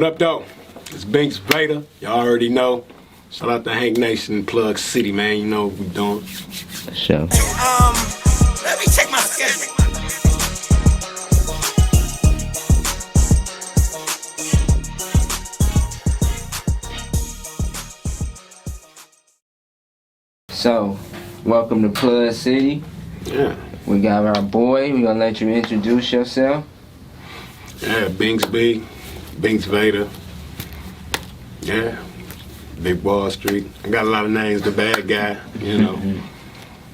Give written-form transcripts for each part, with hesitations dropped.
What up, though? It's Binx B. Y'all already know. Shout out to Hank Nation and Plug City, man. You know what we doing. Sure. Let me check my schedule. So, welcome to Plug City. Yeah. We got our boy. We're gonna let you introduce yourself. Yeah, Binx B. Binx Vader. Yeah. Big Wall Street. I got a lot of names, the bad guy, you know.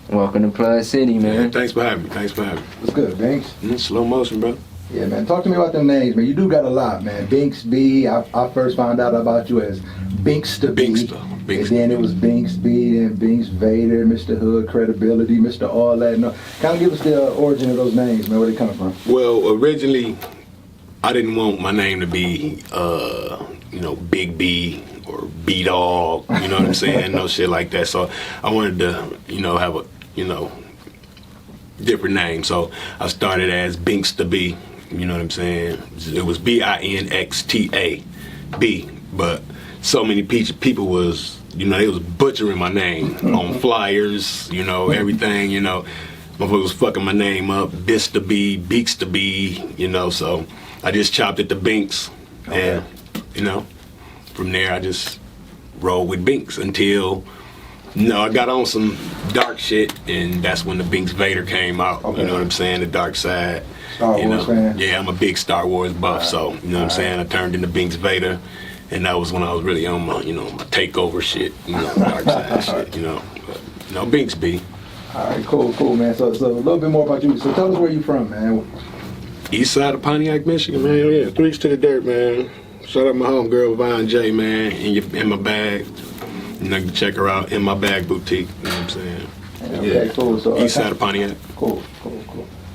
Welcome to Plug City, man. Yeah, thanks for having me. Thanks for having me. What's good, Binx? Slow motion, bro. Yeah, man. Talk to me about them names, man. You do got a lot, man. Binx B. I first found out about you as Binx B. And then it was Binx B and Binx Vader, Mr. Hood, Credibility, Mr. All That. No, kind of give us the origin of those names, man. Where they coming from? Well, originally, I didn't want my name to be, Big B or B Dog. You know what I'm saying? No shit like that. So I wanted to, have a, different name. So I started as Binx B. You know what I'm saying? It was Binxta B. But so many people was, they was butchering my name on flyers, everything, motherfuckers was fucking my name up, Bista B, Beaks B, so I just chopped it to Binx, and, from there I just rolled with Binx until, I got on some dark shit, and that's when the Binx Vader came out, you know what I'm saying, the dark side. Star Wars fan? Yeah, I'm a big Star Wars buff, so, you know what I'm saying, I turned into Binx Vader. And that was when I was really on my, my takeover shit, dark side shit, but, Binx B. All right, cool, man. So a little bit more about you. So tell us where you from, man. East side of Pontiac, Michigan, man. Yeah, Streets to the dirt, man. Shout out my homegirl, Vine J, man, in my bag. You can check her out in my bag boutique, you know what I'm saying? Okay, cool. So, East side of Pontiac. Cool.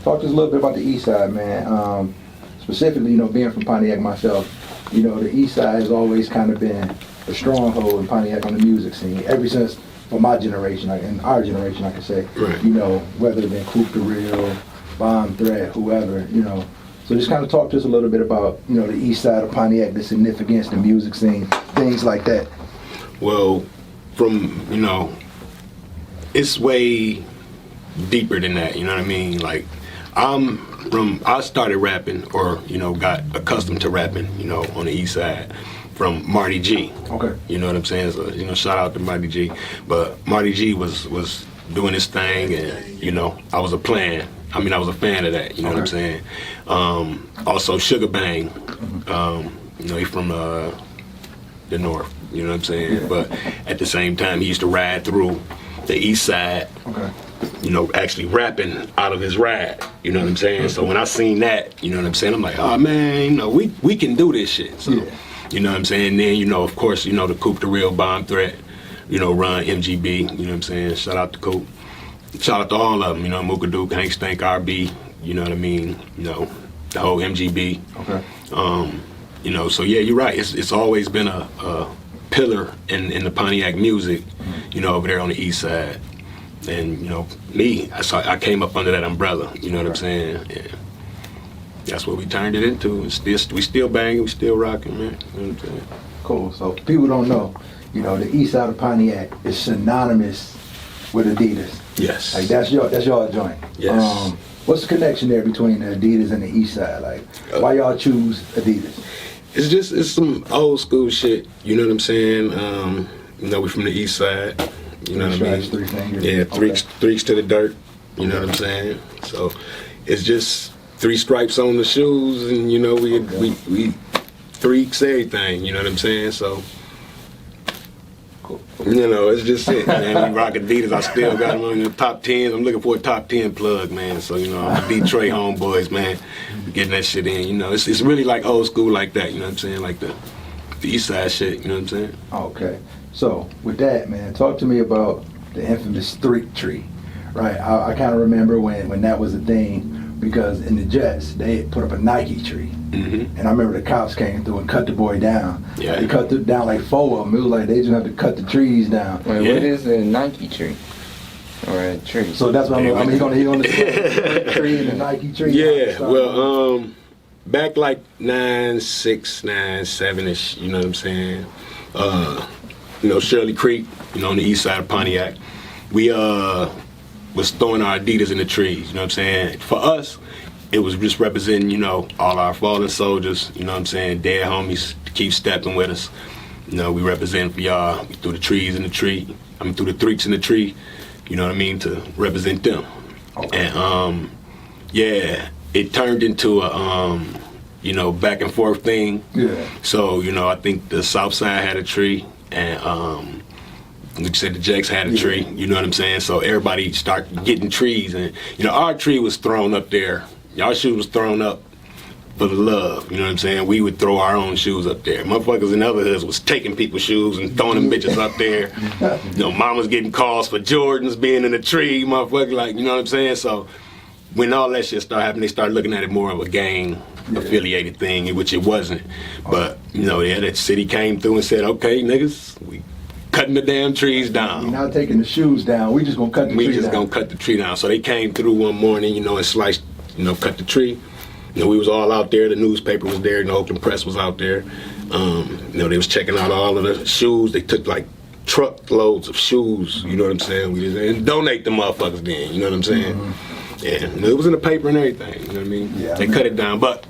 Talk to us a little bit about the East side, man. Specifically, being from Pontiac myself, the East Side has always kind of been a stronghold in Pontiac on the music scene. Ever since, for my generation, and our generation, I could say, right. Whether it been Coop the Real, Bomb Threat, whoever, So just kind of talk to us a little bit about, the East Side of Pontiac, the significance, the music scene, things like that. Well, from, it's way deeper than that, you know what I mean? Like, I started rapping, or got accustomed to rapping, on the East Side from Marty G. Okay. You know what I'm saying? So shout out to Marty G. But Marty G was doing his thing, and I was a fan of that. You know what I'm saying? Also Sugar Bang. He from the North. You know what I'm saying? Yeah. But at the same time, he used to ride through the East Side. Okay. Actually rapping out of his ride, you know what I'm saying? So when I seen that, you know what I'm saying, I'm like, oh man, we can do this shit. So, you know what I'm saying? Then, of course, the Coop the Real, Bomb Threat, Run, MGB, you know what I'm saying? Shout out to Coop. Shout out to all of them, Mooka Duke, Hank Stank, RB, you know what I mean? The whole MGB. Okay. So yeah, you're right. It's always been a pillar in the Pontiac music, over there on the East Side. And I came up under that umbrella. You know what I'm saying? And that's what we turned it into. We still banging, we still rocking, man. You know what I'm saying? Cool. So people don't know, the East Side of Pontiac is synonymous with Adidas. Yes. Like that's y'all joint. Yes. What's the connection there between the Adidas and the East Side? Like, why y'all choose Adidas? It's some old school shit. You know what I'm saying? We from the East Side. You know what I mean? Three fingers. Yeah, threes to the dirt. You know what I'm saying? So it's just 3 stripes on the shoes, and we freaks everything. You know what I'm saying? So cool. It's just it, man. We rock Adidas. I still got them in the top 10. I'm looking for a top 10 plug, man. So I'm the Detroit homeboys, man. Getting that shit in. It's really like old school like that. You know what I'm saying? Like the East Side shit. You know what I'm saying? Okay. So with that, man, talk to me about the infamous streak tree, right? I kind of remember when that was a thing, because in the Jets they put up a Nike tree, and I remember the cops came through and cut the boy down. Yeah. They cut down like 4 of them. It was like they just have to cut the trees down. Wait, what is a Nike tree? Or a tree? So that's what he gonna the tree and the Nike tree. Yeah. Well, back like 9'6", 9'7"-ish, you know what I'm saying? You know, Shirley Creek, you know, on the east side of Pontiac. We was throwing our Adidas in the trees, you know what I'm saying? For us, it was just representing, you know, all our fallen soldiers, you know what I'm saying? Dead homies to keep stepping with us. You know, we represent for y'all. We threw the trees in the tree. I mean, threw the threeks in the tree, you know what I mean, to represent them. Okay. And, yeah, it turned into a, you know, back and forth thing. Yeah. So, you know, I think the South Side had a tree, and like you said, the Jakes had a tree, you know what I'm saying? So everybody started getting trees, and, you know, our tree was thrown up there. Y'all shoes was thrown up for the love, you know what I'm saying? We would throw our own shoes up there. Motherfuckers in other hoods was taking people's shoes and throwing them bitches up there. You know, mama's getting calls for Jordans being in the tree, motherfucker, like, you know what I'm saying? So when all that shit started happening, they started looking at it more of a gang affiliated thing, which it wasn't. But, you know, yeah, that city came through and said, okay, niggas, we cutting the damn trees down. We're not taking the shoes down. We just gonna cut the tree down. We just gonna cut the tree down. So they came through one morning, you know, and sliced, you know, cut the tree. You know, we was all out there. The newspaper was there. The Oakland Press was out there. You know, they was checking out all of the shoes. They took like truckloads of shoes. You know what I'm saying? We just and donate the motherfuckers then. You know what I'm saying? Mm-hmm. Yeah, it was in the paper and everything. You know what I mean? Yeah, they cut it down, but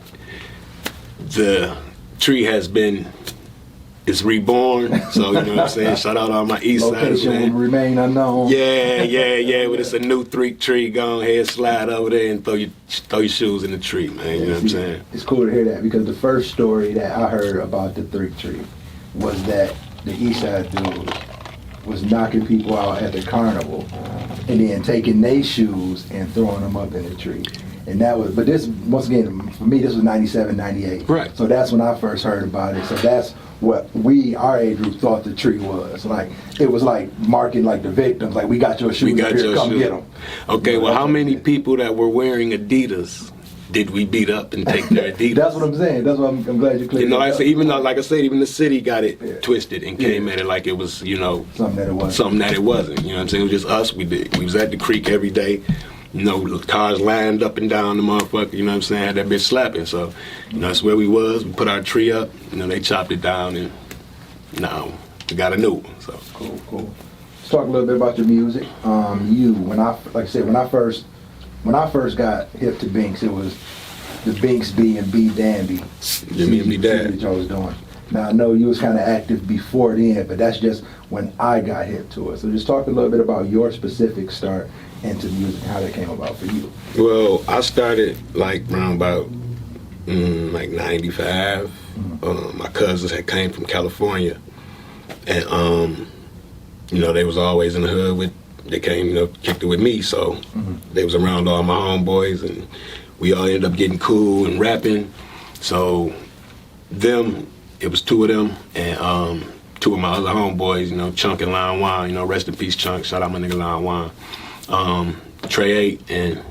the tree has been. It's reborn, so you know what I'm saying. Shout out all my east siders, man. Location will remain unknown. Yeah. But it's a new tree. Go ahead, slide over there and throw your shoes in the tree, man. You know what I'm saying? It's cool to hear that because the first story that I heard about the threak tree was that the east side dude was knocking people out at the carnival and then taking their shoes and throwing them up in the tree. And that was, but this, once again, for me, this was 97, 98. Right. So that's when I first heard about it. So that's what our age group thought the tree was. Like, it was like marking like the victims, like, we got your shoes, come get them. Okay, well, how many people that were wearing Adidas did we beat up and take their Adidas? That's what I'm saying. That's what I'm glad you cleared. You know, I said, even though, like I said, even the city got it twisted and came at it like it was, you know, something that it wasn't. You know what I'm saying? It was just us. We was at the creek every day. You know, the cars lined up and down the motherfucker, you know what I'm saying, had that bitch slapping. So, you know, that's where we was. We put our tree up, you know, they chopped it down, and now we got a new one. So cool. Let's talk a little bit about your music. When I first got hip to Binx, it was the Binx B and B Dandy. Jimmy and B Dad. That y'all was doing. Now, I know you was kind of active before then, but that's just when I got hip to it. So just talk a little bit about your specific start into music, how that came about for you. Well, I started like around about like 95. Mm-hmm. My cousins had came from California, and you know, they was always in the hood they came, you know, kicked it with me, so they was around all my homeboys, and we all ended up getting cool and rapping. So it was two of them, and two of my other homeboys, you know, Chunk and Lion Wine, you know, rest in peace, Chunk, shout out my nigga Lion Wine. Trey 8 and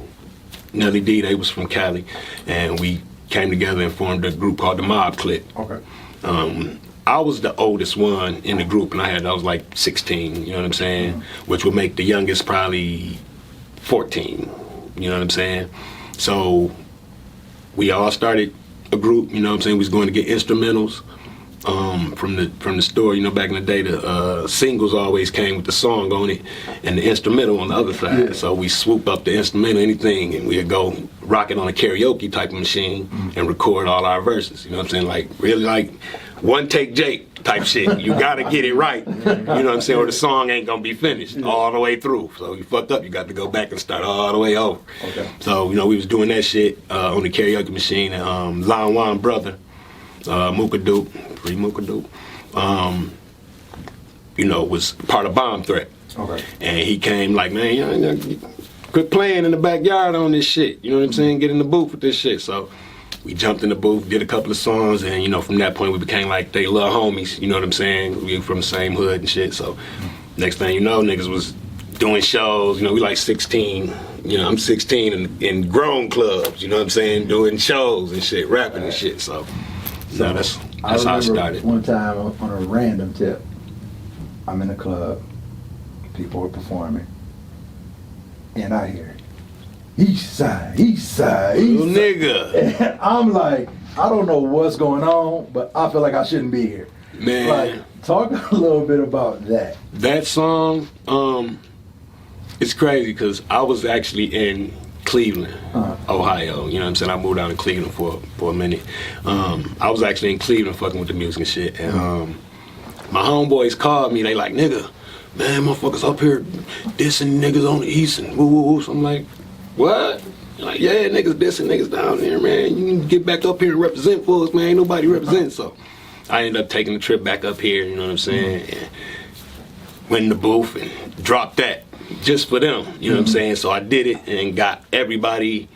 Nelly D, they was from Cali, and we came together and formed a group called the Mob Clique. Okay. I was the oldest one in the group, and I was like 16, you know what I'm saying? Mm-hmm. Which would make the youngest probably 14, you know what I'm saying? So we all started a group, you know what I'm saying? We was going to get instrumentals from the store, you know, back in the day, the singles always came with the song on it and the instrumental on the other side. Yeah. So we swoop up the instrumental, anything, and we'd go rock it on a karaoke type of machine and record all our verses. You know what I'm saying? Like, really like one take Jake type shit. You gotta get it right. You know what I'm saying? Or the song ain't gonna be finished all the way through. So you fucked up, you got to go back and start all the way over. Okay. So, you know, we was doing that shit on the karaoke machine, and Lion Wine brother, Mooka Doop, free Mooka Doop, you know, was part of Bomb Threat. Okay. And he came like, man, you quit playing in the backyard on this shit. You know what I'm saying? Get in the booth with this shit. So we jumped in the booth, did a couple of songs, and, you know, from that point we became like they little homies. You know what I'm saying? We were from the same hood and shit. So next thing you know, niggas was doing shows. You know, we like 16. You know, I'm 16 in grown clubs. You know what I'm saying? Doing shows and shit, rapping and shit. So that's how I started. One time on a random tip, I'm in a club, people were performing, and I hear East side, east side, Little east side. nigga. And I'm like, I don't know what's going on, but I feel like I shouldn't be here. Man. Like, talk a little bit about that. That song, it's crazy because I was actually in Cleveland, Ohio. You know what I'm saying? I moved down to Cleveland for a minute. I was actually in Cleveland fucking with the music and shit. And my homeboys called me. They like, nigga, man, motherfuckers up here dissing niggas on the east and woo woo woo. So I'm like, what? Like, yeah, niggas dissing niggas down there, man. You can get back up here and represent for us, man. Ain't nobody represent. So I ended up taking the trip back up here, you know what I'm saying? And went in the booth and dropped that just for them, you know what I'm saying? So I did it and got everybody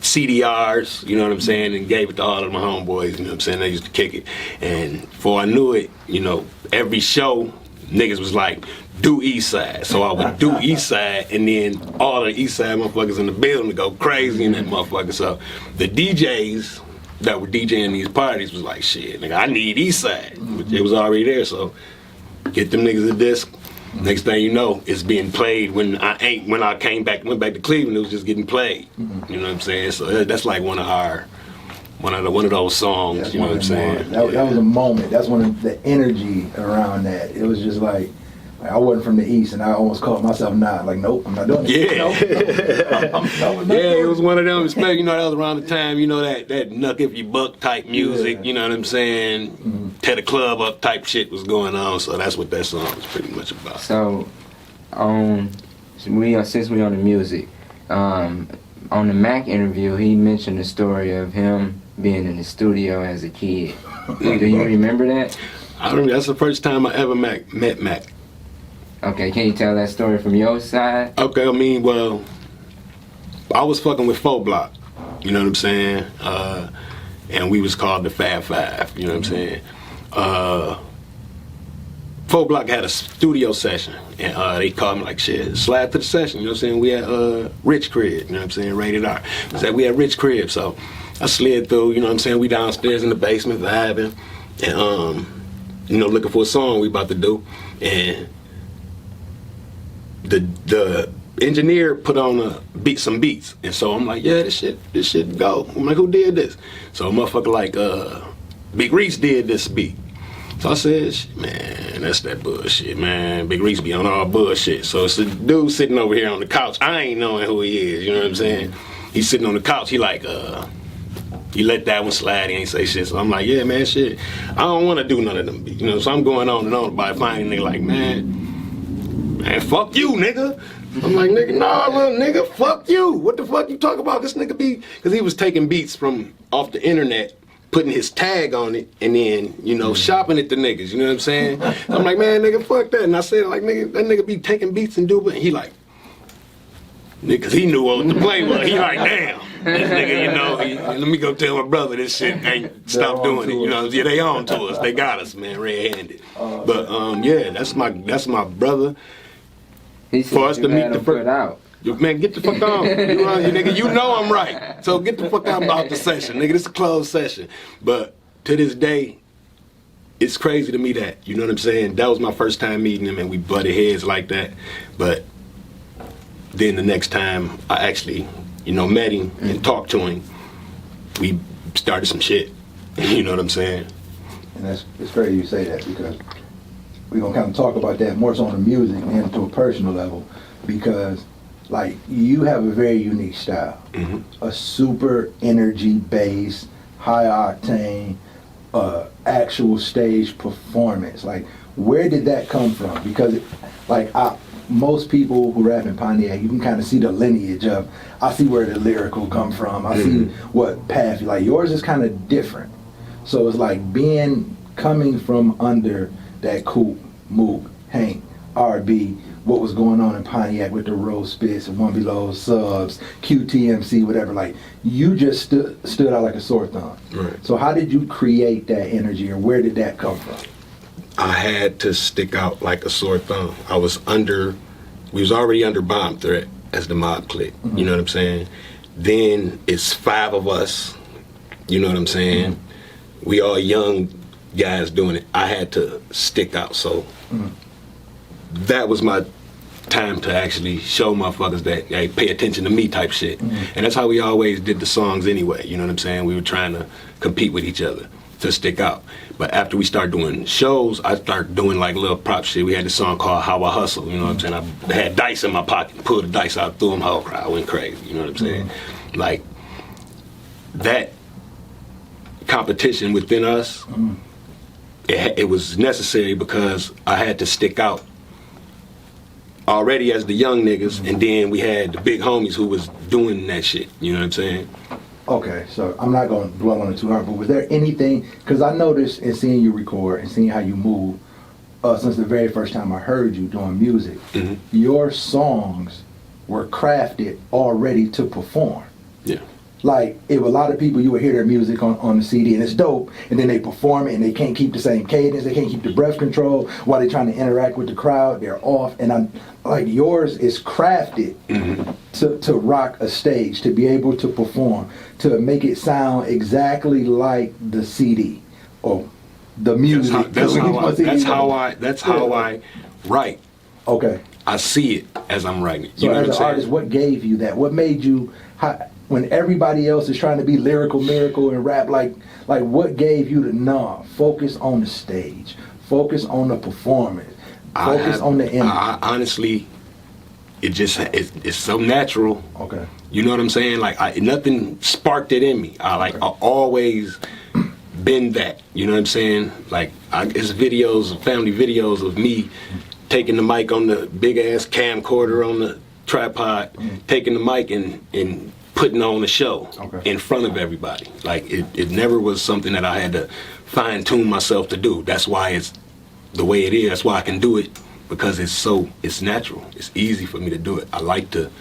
CDRs, you know what I'm saying, and gave it to all of my homeboys, you know what I'm saying? They used to kick it. And before I knew it, you know, every show, niggas was like, do East Side. So I would do East Side, and then all the East Side motherfuckers in the building would go crazy in that motherfucker. So the DJs that were DJing these parties was like, shit, nigga, I need East Side. It was already there, so get them niggas a disc. Next thing you know, it's being played when I went back to Cleveland, it was just getting played. You know what I'm saying? So that's like one of those songs, That's you know what I'm saying? That was a moment. That's one of the energy around that. It was just like I wasn't from the East, and I almost called myself not. Like, nope, I'm not doing it. Yeah. It was one of them, especially, you know, that was around the time, you know, that Nuck If You Buck type music, you know what I'm saying? Tear the club up type shit was going on, so that's what that song was pretty much about. So, since we on the music, on the Mac interview, he mentioned the story of him being in the studio as a kid. Do you remember that? I remember that's the first time I ever met Mac. Okay, can you tell that story from your side? Okay, I mean, well, I was fucking with 4 Block, you know what I'm saying? And we was called the Fab Five, you know what I'm saying? 4 Block had a studio session, and they called me like, shit, slide to the session, you know what I'm saying? We had Rich Crib, you know what I'm saying? Rated R. We had Rich Crib, so I slid through, you know what I'm saying? We downstairs in the basement vibing, and, you know, looking for a song we about to do, and the engineer put on some beats, and so I'm like, yeah, this shit go. I'm like, who did this? So a motherfucker like Big Reese did this beat. So I said, man, that's that bullshit, man. Big Reese be on all bullshit. So it's a dude sitting over here on the couch. I ain't knowing who he is, you know what I'm saying? He's sitting on the couch. He like, he let that one slide. He ain't say shit. So I'm like, yeah, man, shit. I don't want to do none of them beats, you know. So I'm going on and on about finding nigga like, man, fuck you, nigga. I'm like, nigga, nah, little nigga, fuck you. What the fuck you talk about? This nigga be, because he was taking beats from off the internet, putting his tag on it, and then, you know, shopping at the niggas, you know what I'm saying? I'm like, man, nigga, fuck that. And I said, like, nigga, that nigga be taking beats and doing it. He like, nigga, because he knew what the play was. He like, damn. This nigga, you know, let me go tell my brother this shit ain't stop doing it. You know, yeah, they on to us. They got us, man, red-handed. But yeah, that's my brother. He said For us to meet the first out. Man, get the fuck on. You nigga, you know I'm right. So get the fuck out about the session, nigga. This is a closed session. But to this day, it's crazy to me that, you know what I'm saying? That was my first time meeting him, and we butted heads like that. But then the next time I actually, you know, met him and talked to him, we started some shit. You know what I'm saying? And it's crazy you say that, because we're gonna kind of talk about that more so on the music and to a personal level, because like you have a very unique style, a super energy based, high octane, actual stage performance. Like, where did that come from? Because most people who rap in Pontiac, you can kind of see the lineage of, I see where the lyrical come from, I see what path, like yours is kind of different. So it's like coming from under that Coop, Mook, Hank, RB, what was going on in Pontiac with the Road Spits and One Below Subs, QTMC, whatever, like you just stood out like a sore thumb. Right. So how did you create that energy, or where did that come from? I had to stick out like a sore thumb. We was already under bomb threat as the Mob Clique, you know what I'm saying? Then it's 5 of us, you know what I'm saying? We all young guys doing it. I had to stick out, so that was my time to actually show motherfuckers that, hey, pay attention to me type shit. And that's how we always did the songs anyway, you know what I'm saying? We were trying to compete with each other to stick out. But after we started doing shows, I started doing like little prop shit. We had this song called How I Hustle, you know what I'm saying? I had dice in my pocket, pulled the dice out, threw them, whole crowd went crazy, you know what I'm saying? Like, that competition within us, it was necessary because I had to stick out already as the young niggas, and then we had the big homies who was doing that shit, you know what I'm saying? Okay, so I'm not going to dwell on it too hard, but was there anything, because I noticed in seeing you record and seeing how you move, since the very first time I heard you doing music, your songs were crafted already to perform. Yeah. Like, if a lot of people, you would hear their music on the CD and it's dope, and then they perform it and they can't keep the same cadence, they can't keep the breath control while they're trying to interact with the crowd, they're off. And I'm like, yours is crafted to rock a stage, to be able to perform, to make it sound exactly like the CD or the music. That's how I write. Okay. I see it as I'm writing it. You So know as what I'm an saying? artist, what gave you that? What made you, when everybody else is trying to be lyrical, miracle, and rap, like what gave you the focus on the stage, focus on the performance, focus on the image? Honestly, it's so natural. Okay. You know what I'm saying? Like, nothing sparked it in me. I always been that. You know what I'm saying? Like, it's videos, family videos of me taking the mic on the big ass camcorder on the tripod, taking the mic and putting on a show in front of everybody. Like, it never was something that I had to fine tune myself to do. That's why it's the way it is. That's why I can do it, because it's natural. It's easy for me to do it. I like to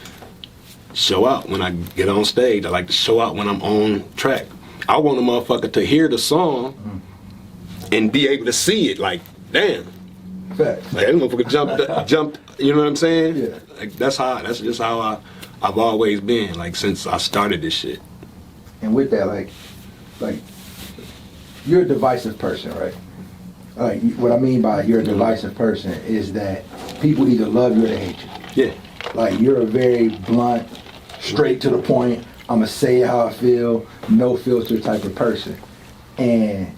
show out when I get on stage. I like to show out when I'm on track. I want a motherfucker to hear the song and be able to see it. Like, damn. Facts. Like, that motherfucker jumped, you know what I'm saying? Yeah. Like, that's just how I've always been, like, since I started this shit. And with that, like you're a divisive person, right? Like, what I mean by you're a divisive person is that people either love you or they hate you. Yeah. Like, you're a very blunt, straight to the point, I'ma say how I feel, no filter type of person. And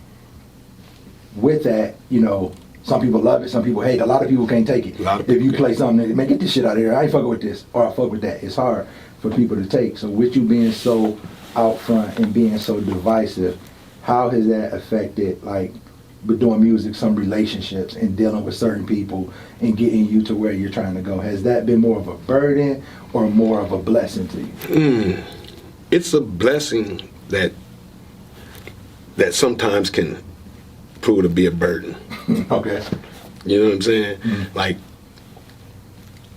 with that, you know, some people love it, some people hate it. A lot of people can't take it. If you play something, man, get this shit out of here. I ain't fucking with this, or I fuck with that. It's hard for people to take. So with you being so out front and being so divisive, how has that affected, like, but doing music, some relationships and dealing with certain people and getting you to where you're trying to go? Has that been more of a burden or more of a blessing to you? It's a blessing that sometimes can prove to be a burden. Okay. You know what I'm saying? Like,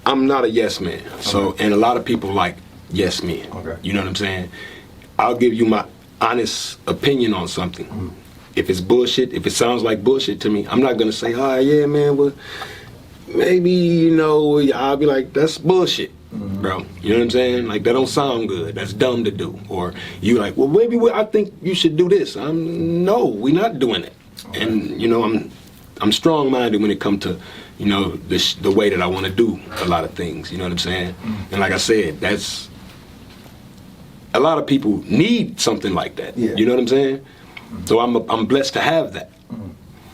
I'm not a yes man. So, and a lot of people like yes men. Okay. You know what I'm saying? I'll give you my honest opinion on something. If it's bullshit, if it sounds like bullshit to me, I'm not gonna say, oh yeah, man, well, maybe, you know, I'll be like, that's bullshit, bro. You know what I'm saying? Like, that don't sound good. That's dumb to do. Or you like, well, maybe I think you should do this. No, we're not doing it. Okay. And, you know, I'm strong-minded when it comes to, you know, the way that I want to do a lot of things. You know what I'm saying? And like I said, that's, a lot of people need something like that. Yeah. You know what I'm saying? So I'm blessed to have that.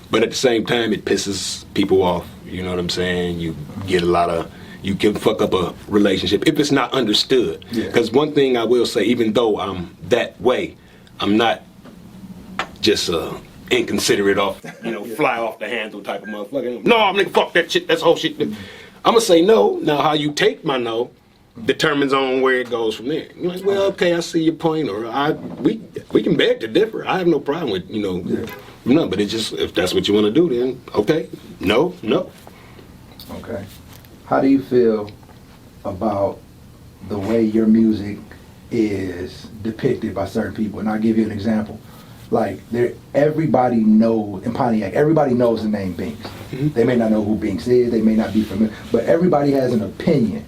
But at the same time, it pisses people off. You know what I'm saying? You get you can fuck up a relationship if it's not understood. Because one thing I will say, even though I'm that way, I'm not just inconsiderate off, you know, fly off the handle type of motherfucker. No, I'm like, fuck that shit, that's whole shit. I'm gonna say no. Now, how you take my no determines on where it goes from there. You're like, well, okay, I see your point, or we can beg to differ. I have no problem with, you know, no, but it's just, if that's what you want to do, then okay, no. Okay. How do you feel about the way your music is depicted by certain people? And I'll give you an example. Like, everybody knows, in Pontiac, everybody knows the name Binx. They may not know who Binx is, they may not be familiar, but everybody has an opinion.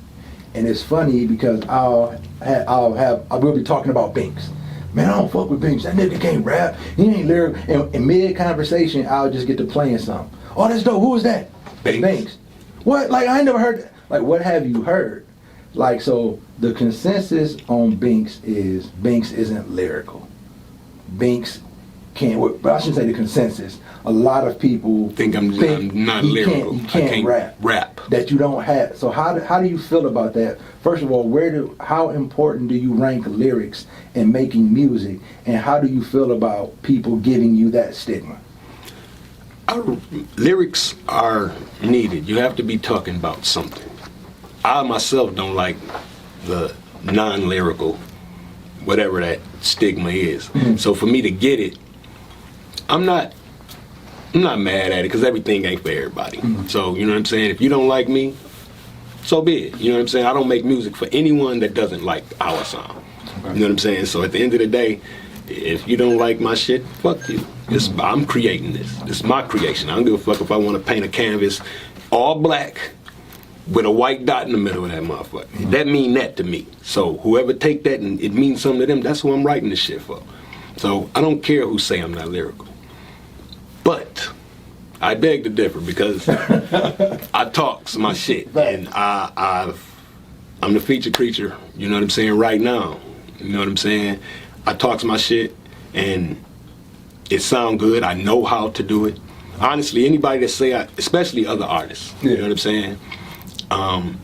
And it's funny because we'll be talking about Binx. Man, I don't fuck with Binx. That nigga can't rap. He ain't lyrical. And in mid-conversation, I'll just get to playing something. Oh, that's dope. Who is that? Binx. What? Like, I ain't never heard that. like what have you heard? Like, so the consensus on Binx is Binx isn't lyrical. Binx can't, but I shouldn't say the consensus. A lot of people think I'm not lyrical. He can't rap. That you don't have. So how do you feel about that? First of all, how important do you rank lyrics in making music, and how do you feel about people giving you that stigma? Lyrics are needed. You have to be talking about something. I myself don't like the non-lyrical, whatever that stigma is. Mm-hmm. So for me to get it, I'm not mad at it, because everything ain't for everybody. Mm-hmm. So, you know what I'm saying? If you don't like me, so be it. You know what I'm saying? I don't make music for anyone that doesn't like our sound. Okay. You know what I'm saying? So at the end of the day, if you don't like my shit, fuck you. I'm creating this. It's my creation. I don't give a fuck if I want to paint a canvas all black with a white dot in the middle of that motherfucker. Mm-hmm. That mean that to me. So whoever take that and it means something to them, that's who I'm writing this shit for. So I don't care who say I'm not lyrical. But I beg to differ, because I talks my shit, and I'm the feature creature, you know what I'm saying, right now. You know what I'm saying? I talks my shit, and it sound good. I know how to do it. Honestly, anybody that say especially other artists, you know what I'm saying?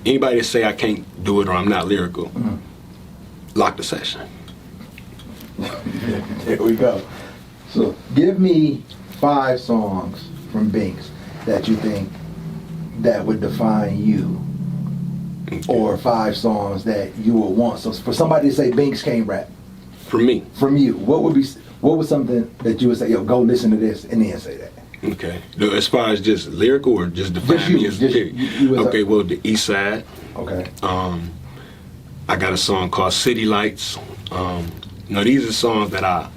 Anybody that say I can't do it or I'm not lyrical, lock the session. There we go. So give me 5 songs from Binx that you think that would define you, or 5 songs that you would want. So for somebody to say Binx can't rap, from me, from you, what was something that you would say, yo, go listen to this, and then say that? Okay. As far as just lyrical or just define me as you okay, well, the East Side. Okay. I got a song called City Lights. These are songs that I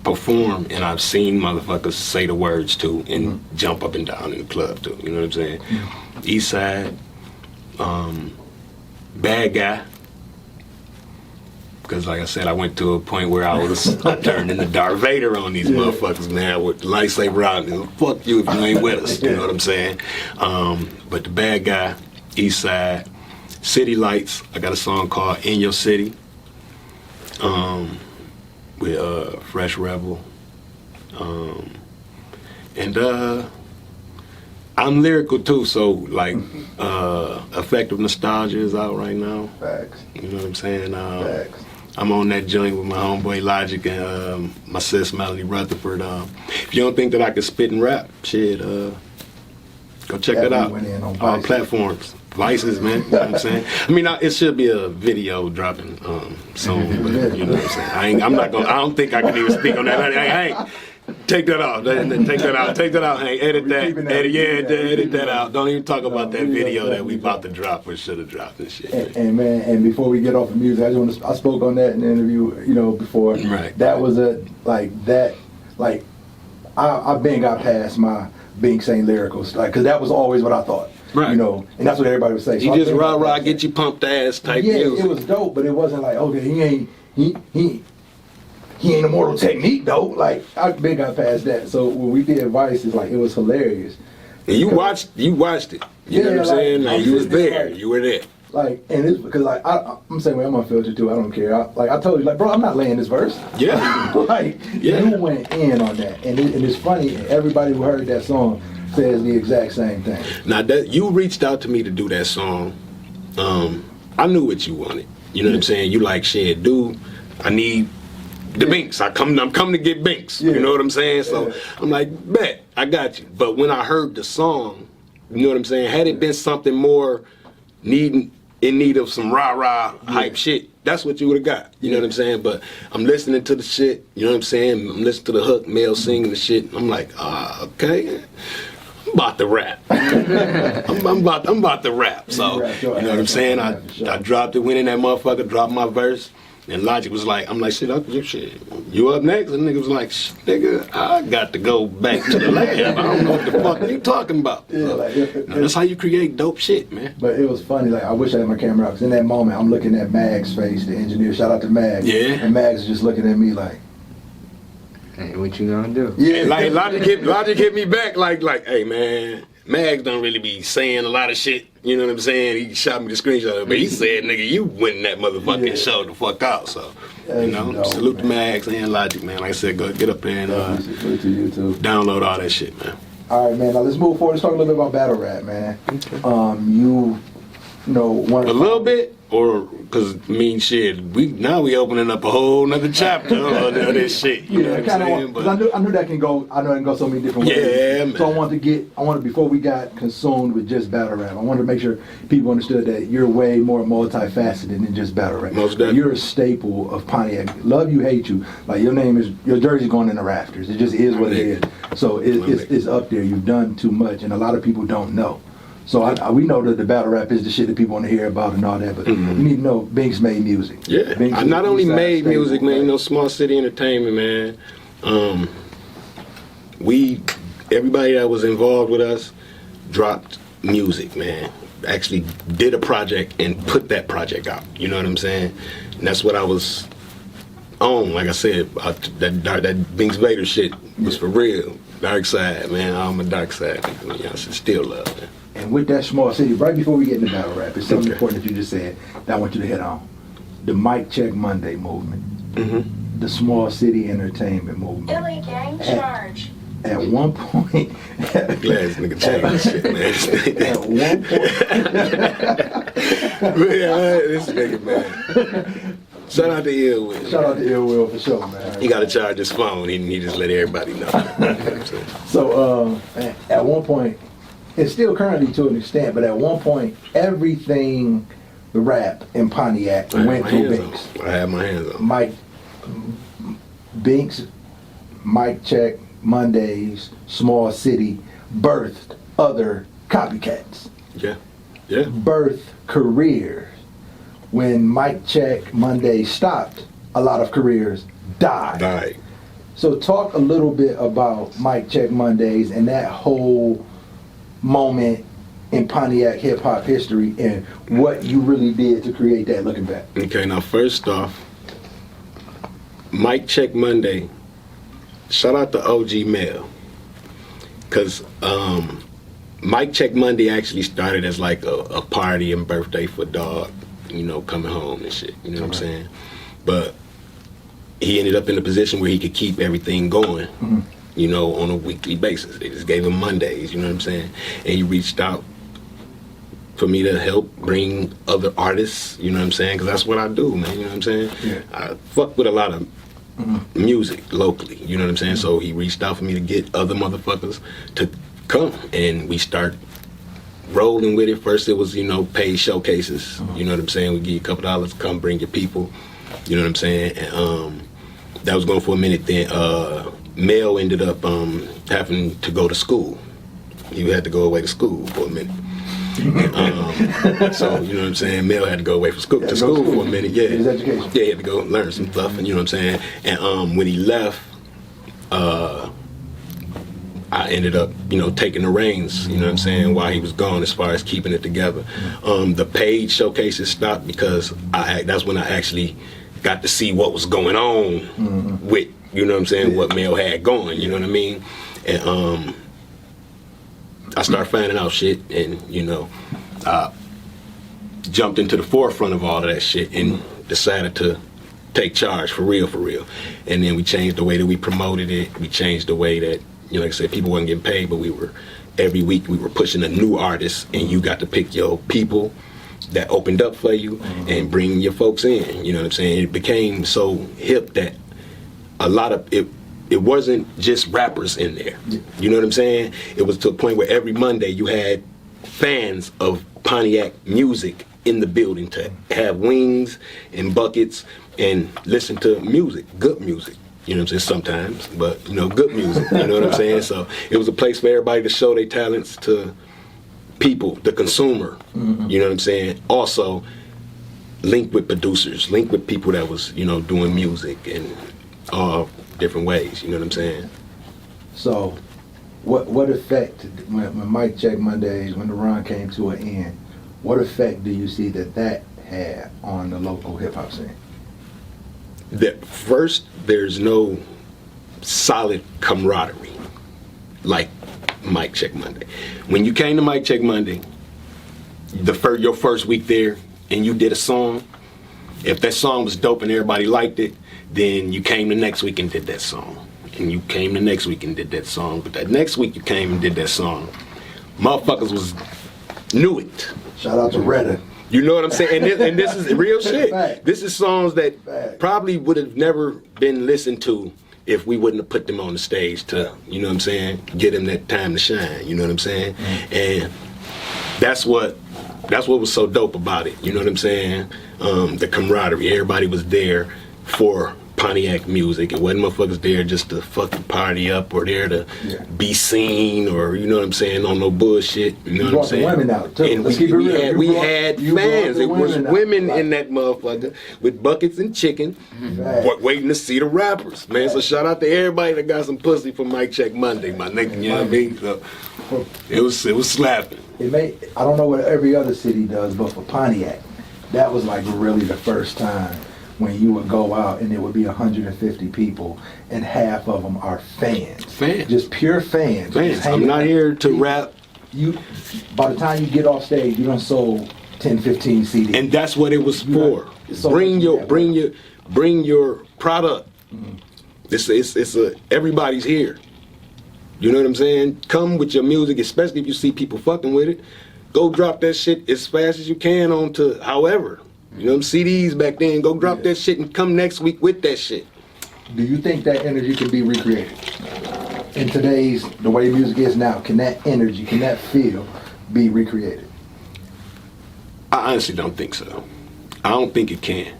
perform and I've seen motherfuckers say the words to and jump up and down in the club to. You know what I'm saying? East Side. Bad Guy. Because like I said, I went to a point where I turned into Darth Vader on these motherfuckers, man, with the lightsaber out. And fuck you if you ain't with us. You know what I'm saying? But the Bad Guy, East Side, City Lights. I got a song called In Your City with Fresh Rebel. I'm lyrical too, so like Effective Nostalgia is out right now. Facts. You know what I'm saying? Facts. I'm on that joint with my homeboy Logic and my sis Melody Rutherford. If you don't think that I can spit and rap, shit, go check that out. All platforms. Vices, man. You know what I'm saying? I mean, it should be a video dropping soon, but you know what I'm saying? I don't think I can even speak on that. Hey, take that out. Take that out. Hey, edit that out. Don't even talk about that video that we about to drop or should have dropped and shit. And man, and before we get off the music, I spoke on that in the interview, before. Right. That was I've been got past my Binx ain't lyricals, because that was always what I thought. Right. And that's what everybody would say. So he just rah, get you pumped ass type music. It was dope, but it wasn't like, okay, he ain't Immortal Technique though. Like, I've been got past that. So when we did Vices, it was hilarious. And you watched it. You know what I'm saying? Like, you was there. You were there. And it's because I'm saying, I'm unfiltered too. I don't care. I told you, bro, I'm not laying this verse. Yeah. You went in on that, and it's funny. Everybody who heard that song says the exact same thing. Now that you reached out to me to do that song, I knew what you wanted. You know what I'm saying? You like, shit, dude, I need the Binx. I'm coming to get Binx. You know what I'm saying? So I'm like, bet, I got you. But when I heard the song, you know what I'm saying? Had it been something more in need of some rah-rah hype shit, that's what you would have got. You know what I'm saying? But I'm listening to the shit, you know what I'm saying? I'm listening to the hook, male singing the shit. I'm like, okay, I'm about to rap. I'm about to rap. So, you know what I'm saying? I dropped it, went in that motherfucker, dropped my verse. And Logic was like, I'm like, shit, you up next? And the nigga was like, nigga, I got to go back to the lab. I don't know what the fuck you talking about. That's how you create dope shit, man. But it was funny, I wish I had my camera out, because in that moment, I'm looking at Mag's face, the engineer, shout out to Mag. Yeah. And Mag's just looking at me like, hey, what you gonna do? Yeah. Like Logic hit me back like, hey man, Mags don't really be saying a lot of shit. You know what I'm saying? He shot me the screenshot, but he said, "Nigga, you went in that motherfucker and showed the fuck out." So, you know, dope, salute man. to Mags and Logic, man. Like I said, go get up there and Salute to you too. download all that shit, man. All right, man. Now let's move forward. Let's talk a little bit about battle rap, man. You know, one A little bit, or because shit, we opening up a whole nother chapter of this shit. You know what I'm saying? Because I knew that can go. I know it can go so many different ways. Yeah, man. So I wanted before we got consumed with just battle rap. I wanted to make sure people understood that you're way more multifaceted than just battle rap. Most definitely. You're a staple of Pontiac. Love you, hate you. Like your jersey's going in the rafters. It just is what it is. So it's up there. You've done too much, and a lot of people don't know. So we know that the battle rap is the shit that people want to hear about and all that, but you need to know Binx made music. Yeah, Binx I not only made staple, music, man. right? You know, Small City Entertainment, man. Everybody that was involved with us dropped music, man. Actually did a project and put that project out. You know what I'm saying? And that's what I was on. Like I said, that Binx Vader shit was for real. Dark side, man. I'm a dark side. You know, still love, man. And with that Small City, right before we get into battle rap, it's something important that you just said that I want you to hit on. The Mic Check Monday movement. The Small City Entertainment movement. Billy Gang Charge. At one point... Glad this nigga changed this shit, man. At one point... Man, this nigga, man. Shout out to Ill Will. Shout out to Ill Will for sure, man. He got to charge his phone. He just let everybody know. So at one point, it's still currently to an extent, but at one point, everything the rap in Pontiac went through Binx. I had my hands on. Binx, Mic Check Mondays, Small City birthed other copycats. Yeah. Birthed careers. When Mic Check Monday stopped, a lot of careers died. So talk a little bit about Mic Check Mondays and that whole moment in Pontiac hip hop history and what you really did to create that looking back. Okay, now first off, Mic Check Monday, shout out to OG Mel. Cause Mic Check Monday actually started as like a party and birthday for Dog. You know, coming home and shit, you know what I'm saying? But he ended up in a position where he could keep everything going, you know, on a weekly basis. They just gave him Mondays, you know what I'm saying? And he reached out for me to help bring other artists, you know what I'm saying? Because that's what I do, man, you know what I'm saying? Yeah. I fuck with a lot of music locally, you know what I'm saying? So he reached out for me to get other motherfuckers to come, and we start rolling with it. First it was, you know, paid showcases. You know what I'm saying? We give you a couple dollars, come bring your people. You know what I'm saying? And that was going for a minute. Then Mel ended up having to go to school. He had to go away to school for a minute. So, you know what I'm saying? Mel had to go away from school to school for a minute. Yeah. His education. Yeah, he had to go learn some stuff, and you know what I'm saying? And when he left, I ended up, you know, taking the reins, you know what I'm saying, while he was gone as far as keeping it together. The paid showcases stopped because that's when I actually got to see what was going on with, you know what I'm saying, what Mel had going, you know what I mean? And I started finding out shit, and, you know, I jumped into the forefront of all of that shit and decided to take charge for real. And then we changed the way that we promoted it. We changed the way that, you know, like I said, people wasn't getting paid, but every week we were pushing a new artist, and you got to pick your people that opened up for you and bring your folks in, you know what I'm saying? It became so hip that a lot of it wasn't just rappers in there, you know what I'm saying? It was to a point where every Monday you had fans of Pontiac music in the building to have wings and buckets and listen to music, good music. You know what I'm saying? Sometimes, but, you know, good music. You know what I'm saying? So it was a place for everybody to show their talents to people, the consumer. You know what I'm saying? Also, link with producers, link with people that was, you know, doing music in all different ways. You know what I'm saying? So, what effect, when Mic Check Mondays, when the run came to an end, what effect do you see that had on the local hip hop scene? That first, there's no solid camaraderie like Mic Check Monday. When you came to Mic Check Monday, your first week there, and you did a song, if that song was dope and everybody liked it, then you came the next week and did that song. And you came the next week and did that song. But that next week you came and did that song, motherfuckers knew it. Shout out to Redda. You know what I'm saying? And this is real shit. Fact. This is songs that Fact. probably would have never been listened to if we wouldn't have put them on the stage to, you know what I'm saying, get them that time to shine. You know what I'm saying? And that's what was so dope about it. You know what I'm saying? The camaraderie. Everybody was there for Pontiac music. It wasn't motherfuckers there just to fuck the party up or there to be seen or, you know what I'm saying, on no bullshit. You know what I'm saying? You brought the women out, too. And Let's keep it real. we had fans. It was women out. in that motherfucker with buckets and chicken waiting to see the rappers, man. So shout out to everybody that got some pussy for Mic Check Monday, my nigga. You know what I mean? So it was slapping. I don't know what every other city does, but for Pontiac, that was like really the first time when you would go out and there would be 150 people and half of them are fans. Just pure fans. I'm not here to rap. By the time you get off stage, you done sold 10, 15 CDs. And that's what it was for. Bring your product. Everybody's here. You know what I'm saying? Come with your music, especially if you see people fucking with it. Go drop that shit as fast as you can onto however. You know them CDs back then. Go drop that shit and come next week with that shit. Do you think that energy can be recreated? In today's, the way music is now, can that energy, can that feel be recreated? I honestly don't think so. I don't think it can.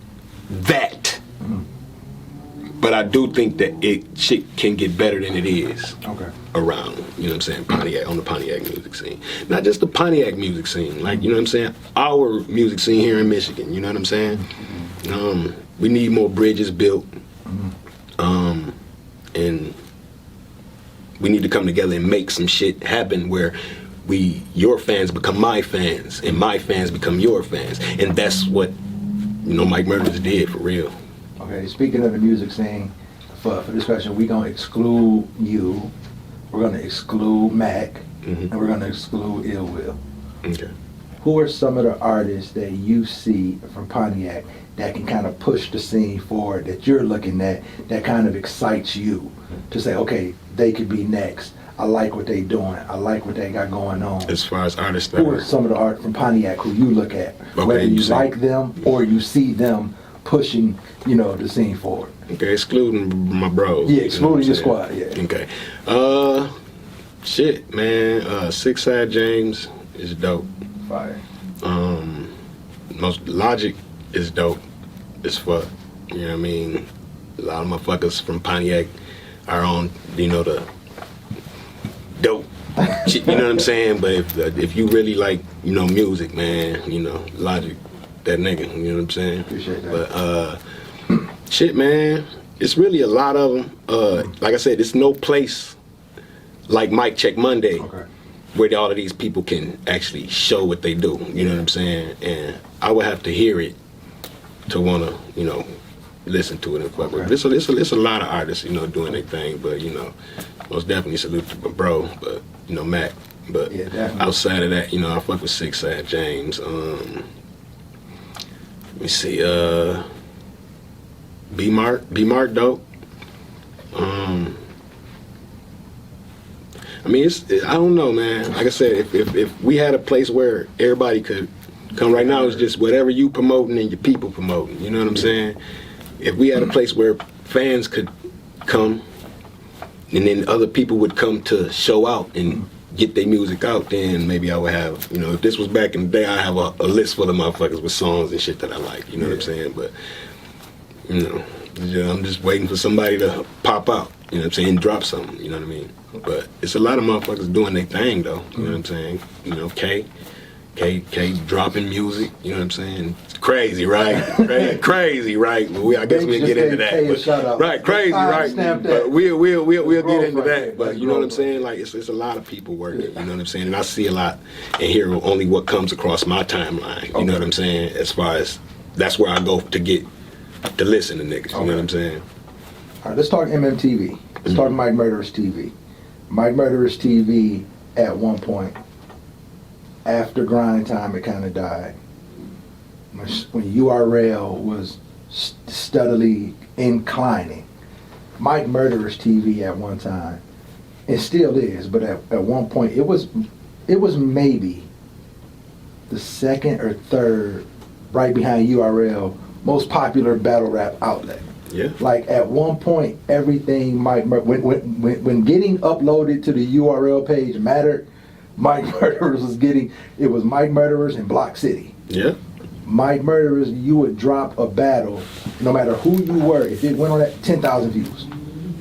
But I do think that shit can get better than it is around, you know what I'm saying, Pontiac, on the Pontiac music scene. Not just the Pontiac music scene, like, you know what I'm saying, our music scene here in Michigan, you know what I'm saying? We need more bridges built, and we need to come together and make some shit happen where your fans become my fans, and my fans become your fans, and that's what, you know, Mike Murders did for real. Okay, speaking of the music scene, for this question, we're going to exclude you, we're going to exclude Mac, and we're going to exclude Ill Will. Okay. Who are some of the artists that you see from Pontiac that can kind of push the scene forward, that you're looking at, that kind of excites you to say, okay, they could be next. I like what they doing. I like what they got going on. As far as artists that who are some of the art from Pontiac who you look at, whether you like them or you see them pushing, you know, the scene forward? Okay, excluding my bros. Yeah, excluding your squad, yeah. Okay. Shit, man. Six Side James is dope. Fire. Most Logic is dope as fuck. You know what I mean? A lot of motherfuckers from Pontiac are on, you know, the dope shit, you know what I'm saying? But if you really like, you know, music, man, you know, Logic, that nigga, you know what I'm saying? Appreciate that. But shit, man, it's really a lot of them. Like I said, it's no place like Mic Check Monday where all of these people can actually show what they do. You know what I'm saying? And I would have to hear it to want to, you know, listen to it and fuck with it. It's a lot of artists, you know, doing their thing, but, you know, most definitely salute to my bro, but, you know, Mac. But yeah, outside of that, you know, I fuck with Six Side James. Let me see, B Mark dope. I mean, I don't know, man. Like I said, if we had a place where everybody could come, right now it's just whatever you promoting and your people promoting, you know what I'm saying? If we had a place where fans could come and then other people would come to show out and get their music out, then maybe I would have, you know, if this was back in the day, I'd have a list full of motherfuckers with songs and shit that I like, you know what I'm saying? But, you know, I'm just waiting for somebody to pop out, you know what I'm saying, and drop something, you know what I mean? But it's a lot of motherfuckers doing their thing, though, you know what I'm saying? You know, K dropping music, you know what I'm saying? It's crazy, right? Crazy, right? But I guess we'll get into that. Right, crazy, right? But we'll get into that. But you know what I'm saying? Like it's a lot of people working, you know what I'm saying? And I see a lot and hear only what comes across my timeline, you know what I'm saying? As far as that's where I go to listen to niggas, you know what I'm saying? All right, let's talk MMTV. Let's talk Mike Murderers TV. Mike Murderers TV at one point. After Grind Time, it kind of died. When URL was steadily inclining. Mike Murderer's TV at one time. It still is, but at one point it was maybe the second or third, right behind URL, most popular battle rap outlet. Yeah. Like at one point, everything when getting uploaded to the URL page mattered. Mike Murderers it was Mike Murderers and Block City. Yeah. Mike Murderers, you would drop a battle, no matter who you were. If it went on at 10,000 views,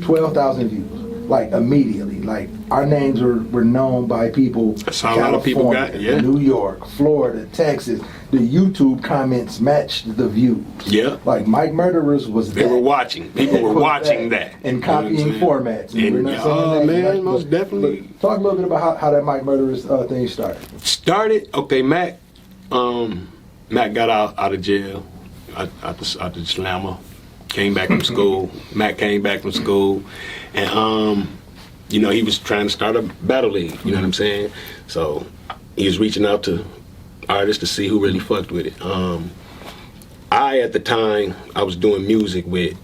12,000 views, like immediately. Like our names were known by people. That's how a lot of people got. Yeah. New York, Florida, Texas. The YouTube comments matched the views. Yeah. Like Mike Murderers was. They were watching. People were watching that. And copying formats. Man, most definitely. But talk a little bit about how that Mike Murderers thing started. Okay, Mac got out of jail, out the slammer, came back from school. Mac came back from school, and he was trying to start a battle league. You know what I'm saying? So he was reaching out to artists to see who really fucked with it. At the time, I was doing music with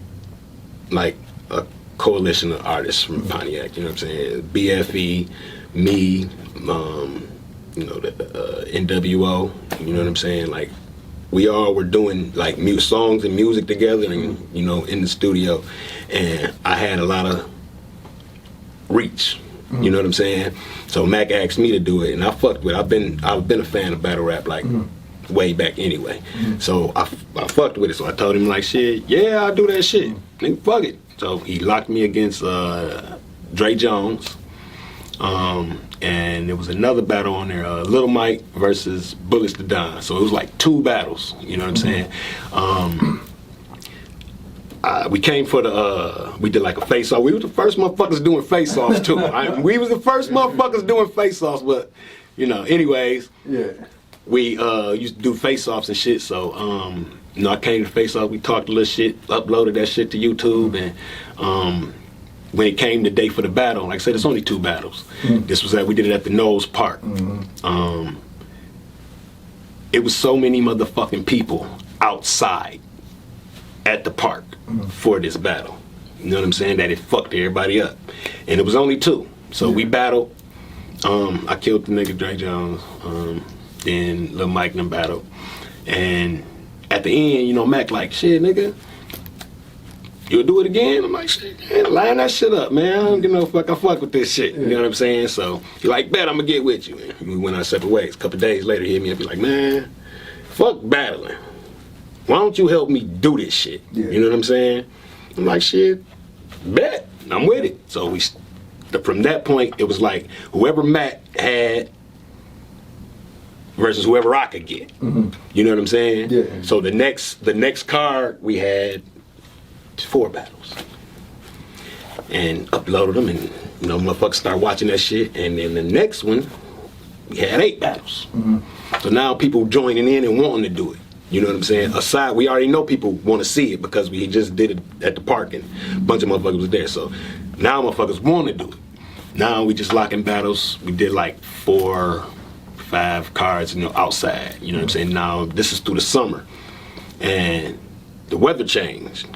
like a coalition of artists from Pontiac. You know what I'm saying? BFE, me. The NWO, you know what I'm saying? Like, we all were doing like songs and music together, and in the studio, and I had a lot of reach. You know what I'm saying? So Mac asked me to do it, and I fucked with it. I've been a fan of battle rap like way back anyway. So I fucked with it. So I told him like, shit, yeah, I'll do that shit. Nigga, fuck it. So he locked me against Dre Jones. And there was another battle on there, Little Mike versus Bullets to Don. So it was like two battles, you know what I'm saying? We came for we did like a face-off. We were the first motherfuckers doing face-offs too. We was the first motherfuckers doing face-offs, but, anyways. Yeah. We used to do face-offs and shit, so, I came to face-off, we talked a little shit, uploaded that shit to YouTube, and, when it came the day for the battle, like I said, it's only two battles. This was we did it at the Knowles Park. It was so many motherfucking people outside at the park for this battle. You know what I'm saying? That it fucked everybody up. And it was only two. So we battled. I killed the nigga Dre Jones. Then Lil Mike and them battled. And at the end, Mac like, shit, nigga, you'll do it again? I'm like, shit, man, line that shit up, man. I don't give no fuck. I fuck with this shit. You know what I'm saying? So he like, bet I'm gonna get with you. And we went our separate ways. A couple days later, he hit me up. He like, man, fuck battling. Why don't you help me do this shit? Yeah. You know what I'm saying? I'm like, shit, bet. I'm with it. So from that point, it was like whoever Matt had versus whoever I could get. You know what I'm saying? Yeah. So the next card we had 4 battles, and uploaded them, and motherfuckers start watching that shit. And then the next one, we had 8 battles. So now people joining in and wanting to do it. You know what I'm saying? Aside, we already know people want to see it because we just did it at the park and a bunch of motherfuckers was there. So now motherfuckers want to do it. Now we just locking battles. We did like 4, 5 cards, outside. You know what I'm saying? Now this is through the summer, and the weather changed.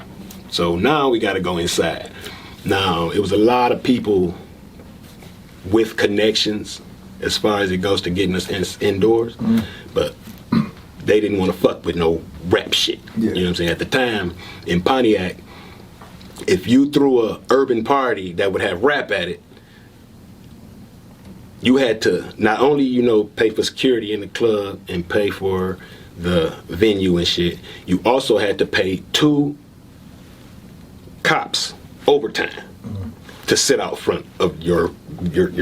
So now we got to go inside. Now, it was a lot of people with connections as far as it goes to getting us indoors, but they didn't want to fuck with no rap shit. Yeah. You know what I'm saying? At the time, in Pontiac, if you threw a urban party that would have rap at it, you had to not only, pay for security in the club and pay for the venue and shit, you also had to pay 2 cops overtime to sit out front of your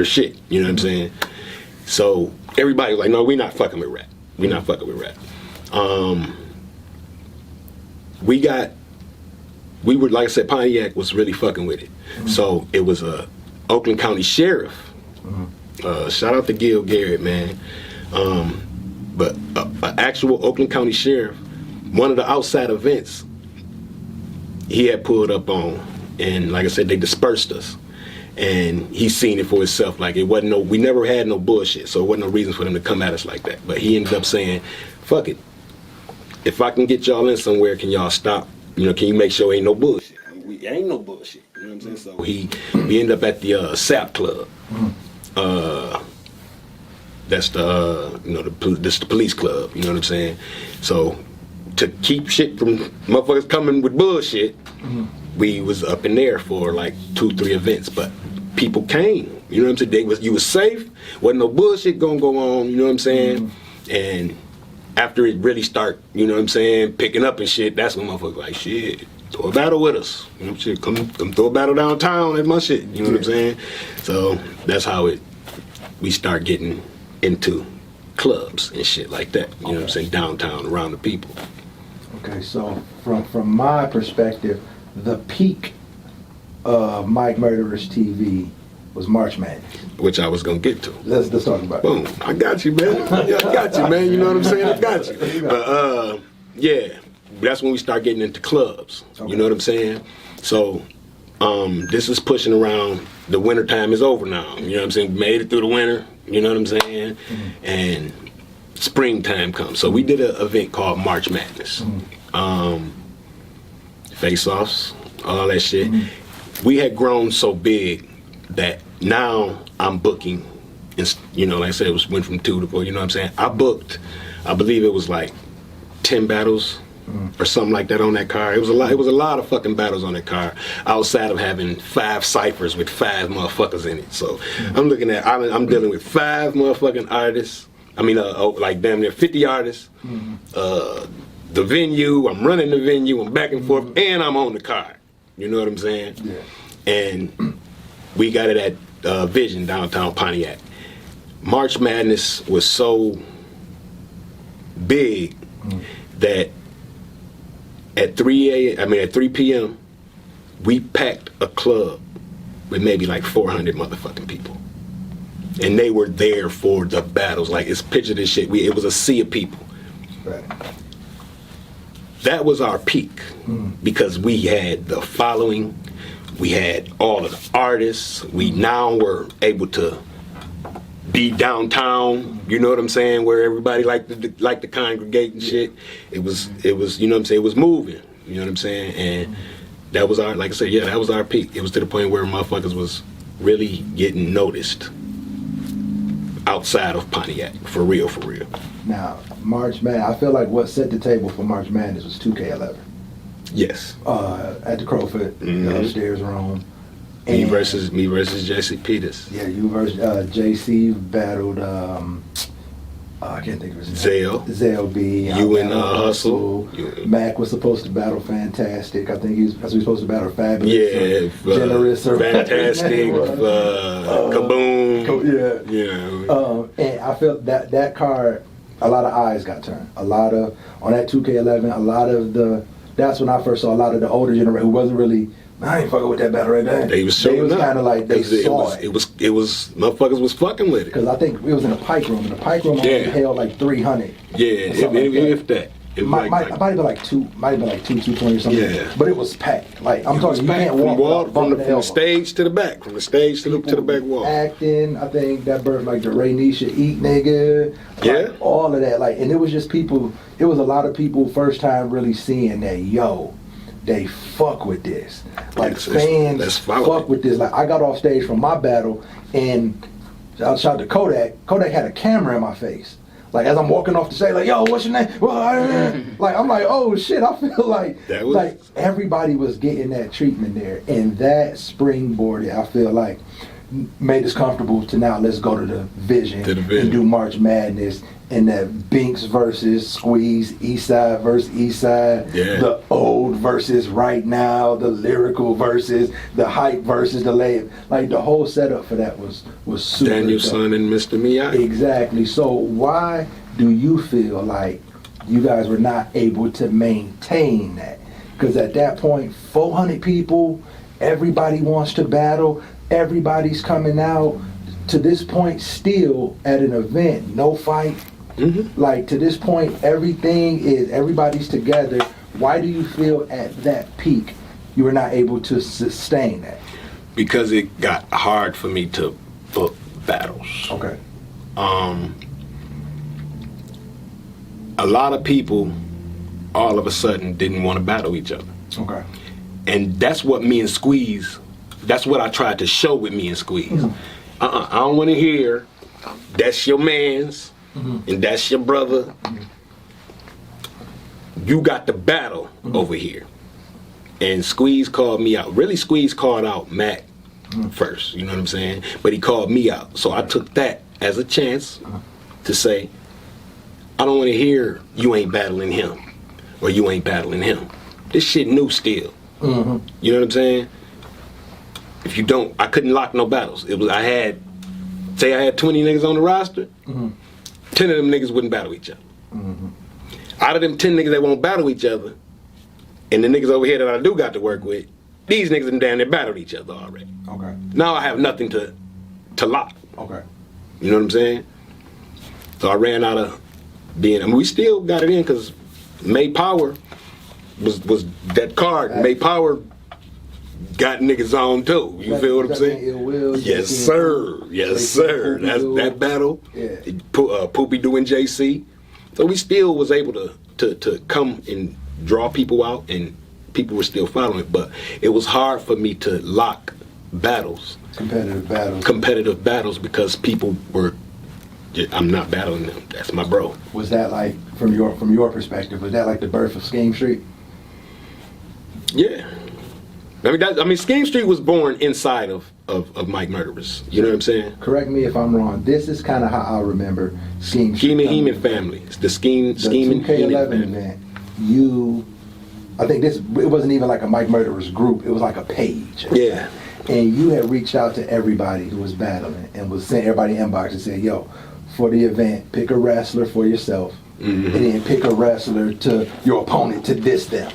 shit. You know what I'm saying? So everybody was like, no, we're not fucking with rap. We're not fucking with rap. We were, like I said, Pontiac was really fucking with it. So it was a Oakland County Sheriff. Shout out to Gil Garrett, man. But an actual Oakland County Sheriff, one of the outside events, he had pulled up on, and like I said, they dispersed us. and he's seen it for himself. Like, it wasn't we never had no bullshit, so it wasn't no reason for them to come at us like that. But he ended up saying, fuck it. If I can get y'all in somewhere, can y'all stop? You know, can you make sure ain't no bullshit? Ain't no bullshit. You know what I'm saying? So we end up at the SAP Club. That's the that's the police club. You know what I'm saying? So to keep shit from motherfuckers coming with bullshit, we was up in there for like 2-3 events, but people came. You know what I'm saying? You was safe. Wasn't no bullshit gonna go on. You know what I'm saying? And after it really start, you know what I'm saying, picking up and shit, that's when motherfuckers like, shit, throw a battle with us. You know what I'm saying? Come throw a battle downtown. That's my shit. You know what I'm saying? So that's how we start getting into clubs and shit like that. You know what I'm saying? Downtown, around the people. Okay, so from my perspective, the peak of Mike Murderer's TV was March Madness. Which I was gonna get to. Let's talk about it. Boom. I got you, man. Yeah, I got you, man. You know what I'm saying? I got you. But yeah, that's when we start getting into clubs. Okay. You know what I'm saying? So this is pushing around. The winter time is over now. You know what I'm saying? We made it through the winter. You know what I'm saying? And springtime comes. So we did an event called March Madness. Face-offs, all that shit. We had grown so big that now I'm booking, you know, like I said, went from 2 to 4, you know what I'm saying? I booked, I believe it was like 10 battles or something like that on that car. It was a lot of fucking battles on that car, outside of having 5 ciphers with 5 motherfuckers in it. So I'm looking at, I'm dealing with 5 motherfucking artists. I mean, like damn near 50 artists. The venue, I'm running the venue, I'm back and forth, and I'm on the car. You know what I'm saying? Yeah. And we got it at Vision, downtown Pontiac. March Madness was so big that at 3 p.m., we packed a club with maybe like 400 motherfucking people. And they were there for the battles. Like, it's picture this shit. It was a sea of people. Right. That was our peak because we had the following, we had all of the artists. We now were able to be downtown. You know what I'm saying? Where everybody liked to congregate and shit. It was you know what I'm saying? It was moving. You know what I'm saying? And that was our, like I said, yeah, that was our peak. It was to the point where motherfuckers was really getting noticed outside of Pontiac, for real, for real. Now, March Madness, I feel like what set the table for March Madness was 2K11. Yes. At the Crowfoot, the upstairs room. Me versus JC Peters. Yeah, you versus JC battled, I can't think of his name. Zale B. You and Hustle. Mac was supposed to battle Fantastic. I think he was supposed to battle Fabulous. Yeah, Generous. Or Fantastic. Kaboom. Yeah. And I felt that card, a lot of eyes got turned. On that 2K11, that's when I first saw a lot of the older generation who wasn't really, I ain't fucking with that battle right there. They was kind of like, they saw it. It was, motherfuckers was fucking with it. Because I think it was in the Pike Room, and the Pike Room only held like 300. Yeah, if that. It might have been like 220 or something. Yeah. But it was packed. Like, I'm talking, you can't walk from the stage to the back, from the stage to the back wall. Acting, I think that bird, like the Ray Nisha Eat nigga. Like, all of that. Like, and it was just people, it was a lot of people first time really seeing that, yo, they fuck with this. Like, fans fuck with this. Like, I got off stage from my battle, and I shot to Kodak. Kodak had a camera in my face. Like, as I'm walking off the stage, like, yo, what's your name? Like, I'm like, oh shit, I feel like everybody was getting that treatment there. And that springboarded, I feel like, made us comfortable to now let's go to the Vision and do March Madness. And that Binx versus Squeeze, East Side versus East Side, the old versus right now, the lyrical versus the hype versus the lay. Like, the whole setup for that was super. Danielson and Mr. Miyagi. Exactly. So why do you feel like you guys were not able to maintain that? Because at that point, 400 people, everybody wants to battle, everybody's coming out. To this point, still at an event, no fight. Like, to this point, everybody's together. Why do you feel at that peak you were not able to sustain that? Because it got hard for me to book battles. Okay. A lot of people all of a sudden didn't want to battle each other. Okay. And that's what me and Squeeze, that's what I tried to show with me and Squeeze. I don't want to hear, that's your man's, and that's your brother. You got the battle over here. And Squeeze called me out. Really, Squeeze called out Mac first, you know what I'm saying? But he called me out. So I took that as a chance to say, I don't want to hear you ain't battling him or you ain't battling him. This shit new still. You know what I'm saying? If you don't, I couldn't lock no battles. It was I had 20 niggas on the roster, 10 of them niggas wouldn't battle each other. Out of them 10 niggas that won't battle each other, and the niggas over here that I do got to work with, these niggas done damn near battled each other already. Okay. Now I have nothing to lock. Okay. You know what I'm saying? So I ran out of being. I mean, we still got it in because May Power was that card. May Power got niggas on too. You feel what I'm saying? Yes, sir. Yes, sir. That's that battle. Yeah. Poopy doing JC. So we still was able to come and draw people out, and people were still following it. But it was hard for me to lock battles. Competitive battles because people were. I'm not battling them. That's my bro. Was that like from your perspective? Was that like the birth of Scheme Street? Yeah. I mean, Scheme Street was born inside of Mike Murderers. You know what I'm saying? Correct me if I'm wrong. This is kind of how I remember Scheme Street. Scheme and Heeman family. It's the Scheme and Heeman family. Event. I think it wasn't even like a Mike Murderers group. It was like a page. Yeah. And you had reached out to everybody who was battling and was sent everybody inbox and said, yo, for the event, pick a wrestler for yourself, and then pick a wrestler to your opponent to diss them.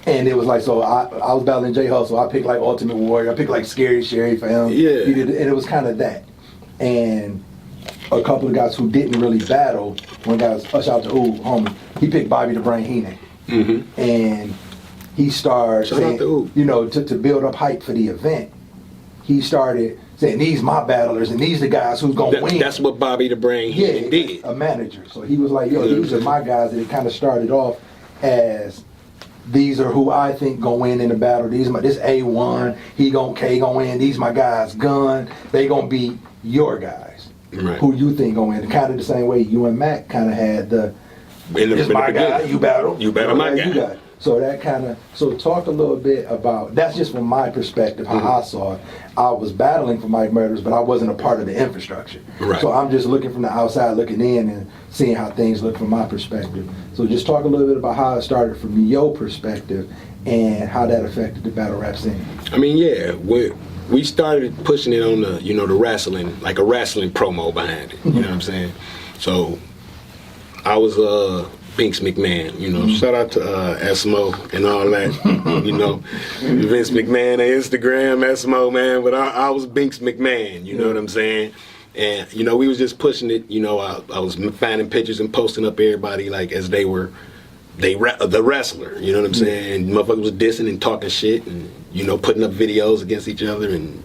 And it was like, so I was battling J Hustle. I picked like Ultimate Warrior. I picked like Scary Sherry for him. Yeah. And it was kind of that. And a couple of guys who didn't really battle, one guy was shout out to homie, he picked Bobby the Brain Heenan. And he started saying, to build up hype for the event, he started saying, these my battlers and these the guys who's gonna win. That's what Bobby the Brain Heenan did. A manager. So he was like, yo, these are my guys. And it kind of started off as, these are who I think gonna win in the battle. This A1, K gonna win. These my guys, Gun. They gonna be your guys. Right. Who you think gonna win? Kind of the same way you and Mac kind of had this my guy, you battle. You battle my guy. You got it. So that so talk a little bit about, that's just from my perspective, how I saw it. I was battling for Mike Murders, but I wasn't a part of the infrastructure. Right. So I'm just looking from the outside, looking in and seeing how things look from my perspective. So just talk a little bit about how it started from your perspective and how that affected the battle rap scene. I mean, yeah, we started pushing it on the, the wrestling, like a wrestling promo behind it. You know what I'm saying? So I was Binx McMahon, shout out to Esmo and all that, Vince McMahon on Instagram, Esmo, man, but I was Binx McMahon, you know what I'm saying? And, we was just pushing it, I was finding pictures and posting up everybody like as the wrestler, you know what I'm saying? And motherfuckers was dissing and talking shit and, putting up videos against each other and,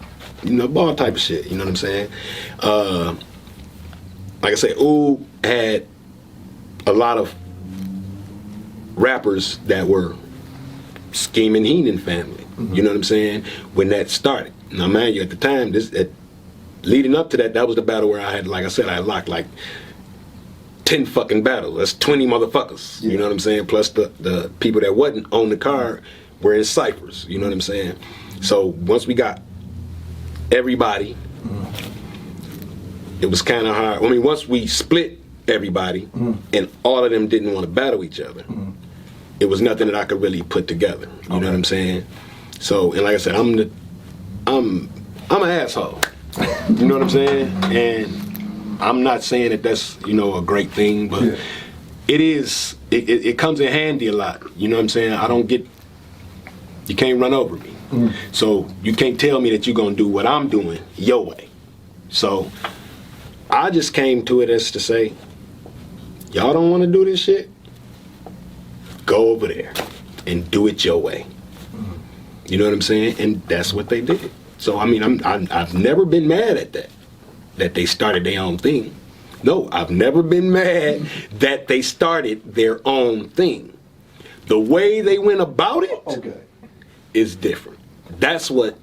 all type of shit, you know what I'm saying? Like I said, Ooh had a lot of rappers that were Scheme and Heenan family. You know what I'm saying? When that started. Now, mind you, at the time, leading up to that was the battle where I had, like I said, I locked like 10 fucking battles. That's 20 motherfuckers. You know what I'm saying? Plus the people that wasn't on the card were in ciphers. You know what I'm saying? So once we got everybody, it was kind of hard. I mean, once we split everybody and all of them didn't want to battle each other, it was nothing that I could really put together. You know what I'm saying? So, and like I said, I'm an asshole. You know what I'm saying? And I'm not saying that that's, a great thing, but it comes in handy a lot. You know what I'm saying? You can't run over me. So you can't tell me that you're gonna do what I'm doing your way. So I just came to it as to say, y'all don't want to do this shit? Go over there and do it your way. You know what I'm saying? And that's what they did. So I mean, I've never been mad at that they started their own thing. No, I've never been mad that they started their own thing. The way they went about it is different. That's what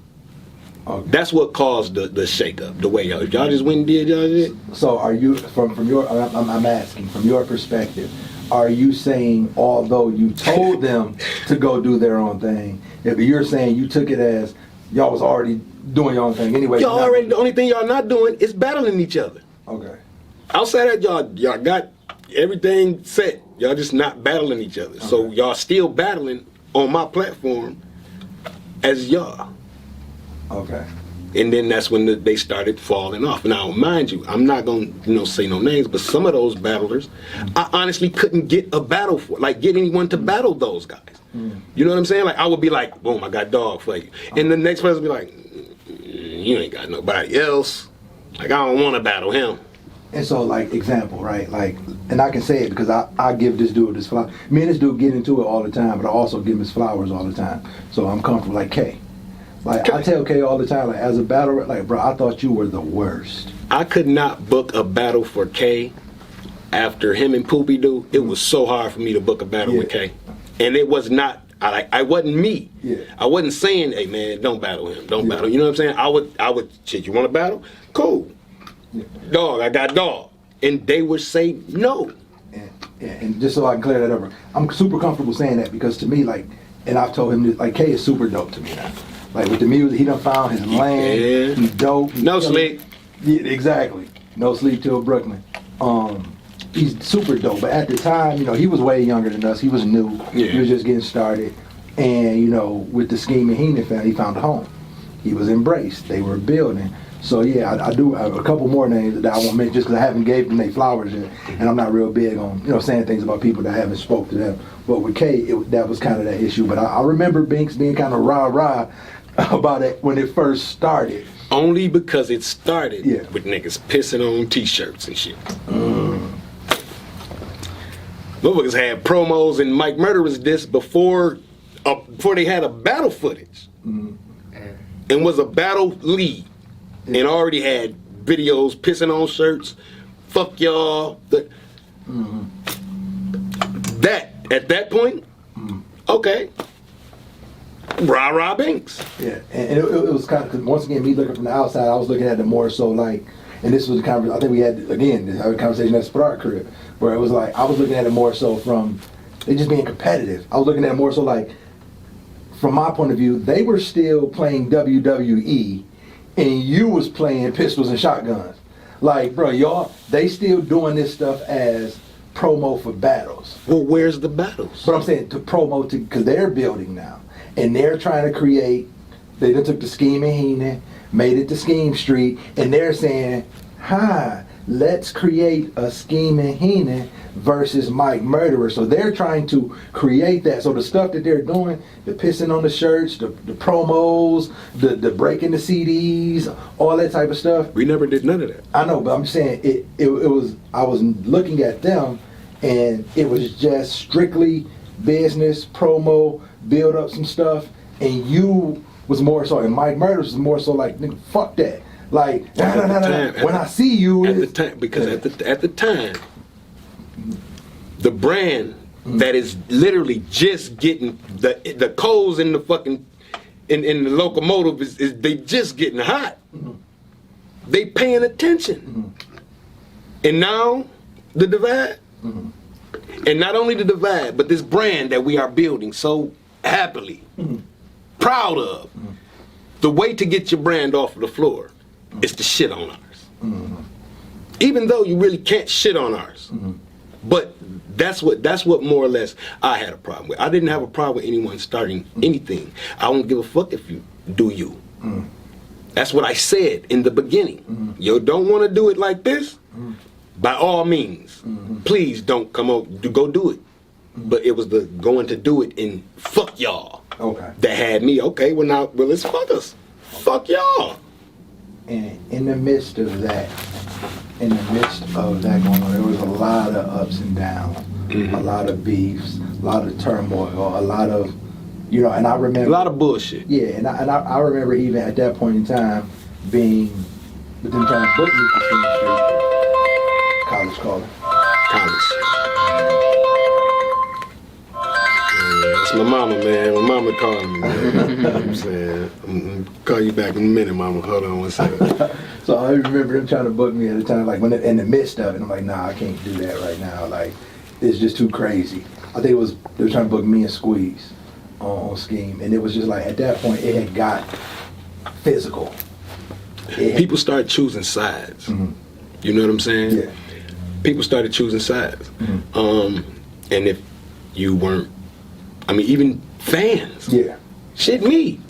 caused the shakeup. The way y'all just went and did y'all shit. So are you from your? I'm asking from your perspective. Are you saying although you told them to go do their own thing, if you're saying you took it as y'all was already doing your own thing anyway? Y'all already, the only thing y'all not doing is battling each other. Okay. Outside that, y'all got everything set. Y'all just not battling each other. Okay. So y'all still battling on my platform as y'all. Okay. And then that's when they started falling off. Now, mind you, I'm not gonna say no names, but some of those battlers, I honestly couldn't get a battle for, like get anyone to battle those guys. You know what I'm saying? Like I would be like, boom, I got dog for you, and the next person would be like, you ain't got nobody else. Like I don't want to battle him. And so, like, example, right? Like, and I can say it because I give this dude his flowers. Me and this dude get into it all the time, but I also give him his flowers all the time. So I'm comfortable. Like K. Like, I tell K all the time, like, as a battler, like, bro, I thought you were the worst. I could not book a battle for K after him and Poopy Doo. It was so hard for me to book a battle with K. And it was not, I wasn't me. Yeah. I wasn't saying, hey, man, don't battle him. Don't battle. You know what I'm saying? I would, shit, you want to battle? Cool. Yeah. Dog, I got dog. And they would say no. And just so I can clear that up, I'm super comfortable saying that because to me, like, and I've told him, like, K is super dope to me now. Like, with the music, he done found his lane. Yeah. He's dope. No sleep. Yeah, exactly. No sleep till Brooklyn. He's super dope. But at the time, he was way younger than us. He was new. Yeah. He was just getting started. And, with the Scheme and Heenan family, he found a home. He was embraced. They were building. So, yeah, I do have a couple more names that I won't mention just because I haven't gave them their flowers yet. And I'm not real big on, saying things about people that haven't spoke to them. But with K, that was kind of that issue. But I remember Binx being kind of rah-rah about it when it first started. Only because it started with niggas pissing on t-shirts and shit. Motherfuckers had promos and Mike Murderer's discs before they had a battle footage. And was a battle lead. And already had videos pissing on shirts. Fuck y'all. That, at that point, okay. Rah Binx. Yeah, and it was kind of, because once again, me looking from the outside, I was looking at it more so like, and this was the conversation, I think we had, again, this conversation at Sprout Crib, where it was like, I was looking at it more so from, they just being competitive. I was looking at it more so like, from my point of view, they were still playing WWE, and you was playing pistols and shotguns. Like, bro, y'all, they still doing this stuff as promo for battles. Well, where's the battles? But I'm saying to promo, because they're building now. And they're trying to create, they done took the Scheme and Heenan, made it to Scheme Street, and they're saying, let's create a Scheme and Heenan versus Mike Murderer. So they're trying to create that. So the stuff that they're doing, the pissing on the shirts, the promos, the breaking the CDs, all that type of stuff. We never did none of that. I know, but I'm saying it was, I was looking at them, and it was just strictly business, promo, build up some stuff, and you was more so, and Mike Murders was more so like, nigga, fuck that. Like, nah. When I see you, at the time, because at the time, the brand that is literally just getting the coals in the fucking in the locomotive is they just getting hot. They paying attention, and now the divide. And not only the divide, but this brand that we are building so happily, proud of. The way to get your brand off of the floor is to shit on ours. Even though you really can't shit on ours. But that's what more or less I had a problem with. I didn't have a problem with anyone starting anything. I don't give a fuck if you do you. That's what I said in the beginning. You don't want to do it like this? By all means, please don't come out, go do it. But it was the going to do it and fuck y'all that had me, okay, well let's fuck us. Fuck y'all. And in the midst of that going on, there was a lot of ups and downs, a lot of beefs, a lot of turmoil, a lot of You know, and I remember A lot of bullshit. Yeah, and I remember even at that point in time being with them trying to book me for King Street. College calling. College. That's my mama, man. My mama calling me, man. You know what I'm saying? I'm gonna call you back in a minute, mama. Hold on one second. So I remember them trying to book me at the time, like when in the midst of it, I'm like, nah, I can't do that right now. Like, it's just too crazy. I think they were trying to book me and Squeeze on Scheme, and it was just like at that point it had got physical. People start choosing sides. Mm-hmm. You know what I'm saying? Yeah. People started choosing sides. Mm-hmm. And if you weren't, I mean, even fans. Yeah. Shit, me.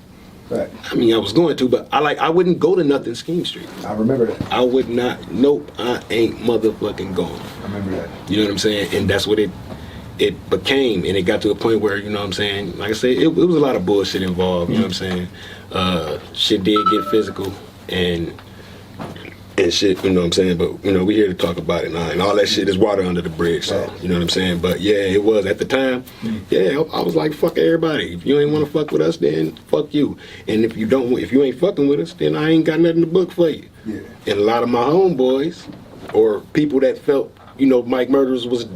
Right. I mean, I was going to, but I wouldn't go to nothing Scheme Street. I remember that. I would not. Nope, I ain't motherfucking going. I remember that. You know what I'm saying? And that's what it became, and it got to a point where, you know what I'm saying, like I said, it was a lot of bullshit involved, you know what I'm saying? Shit did get physical and shit, you know what I'm saying? But, you know, we here to talk about it now, and all that shit is water under the bridge, so, you know what I'm saying? But yeah, it was, at the time, yeah, I was like, fuck everybody. If you ain't want to fuck with us, then fuck you. And if you ain't fucking with us, then I ain't got nothing to book for you. Yeah. And a lot of my homeboys, or people that felt, you know, Mike Murders was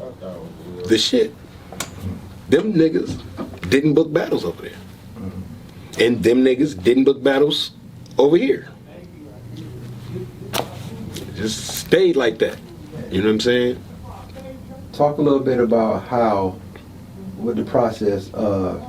the shit, them niggas didn't book battles over there. And them niggas didn't book battles over here. Just stayed like that. You know what I'm saying? Talk a little bit about what the process of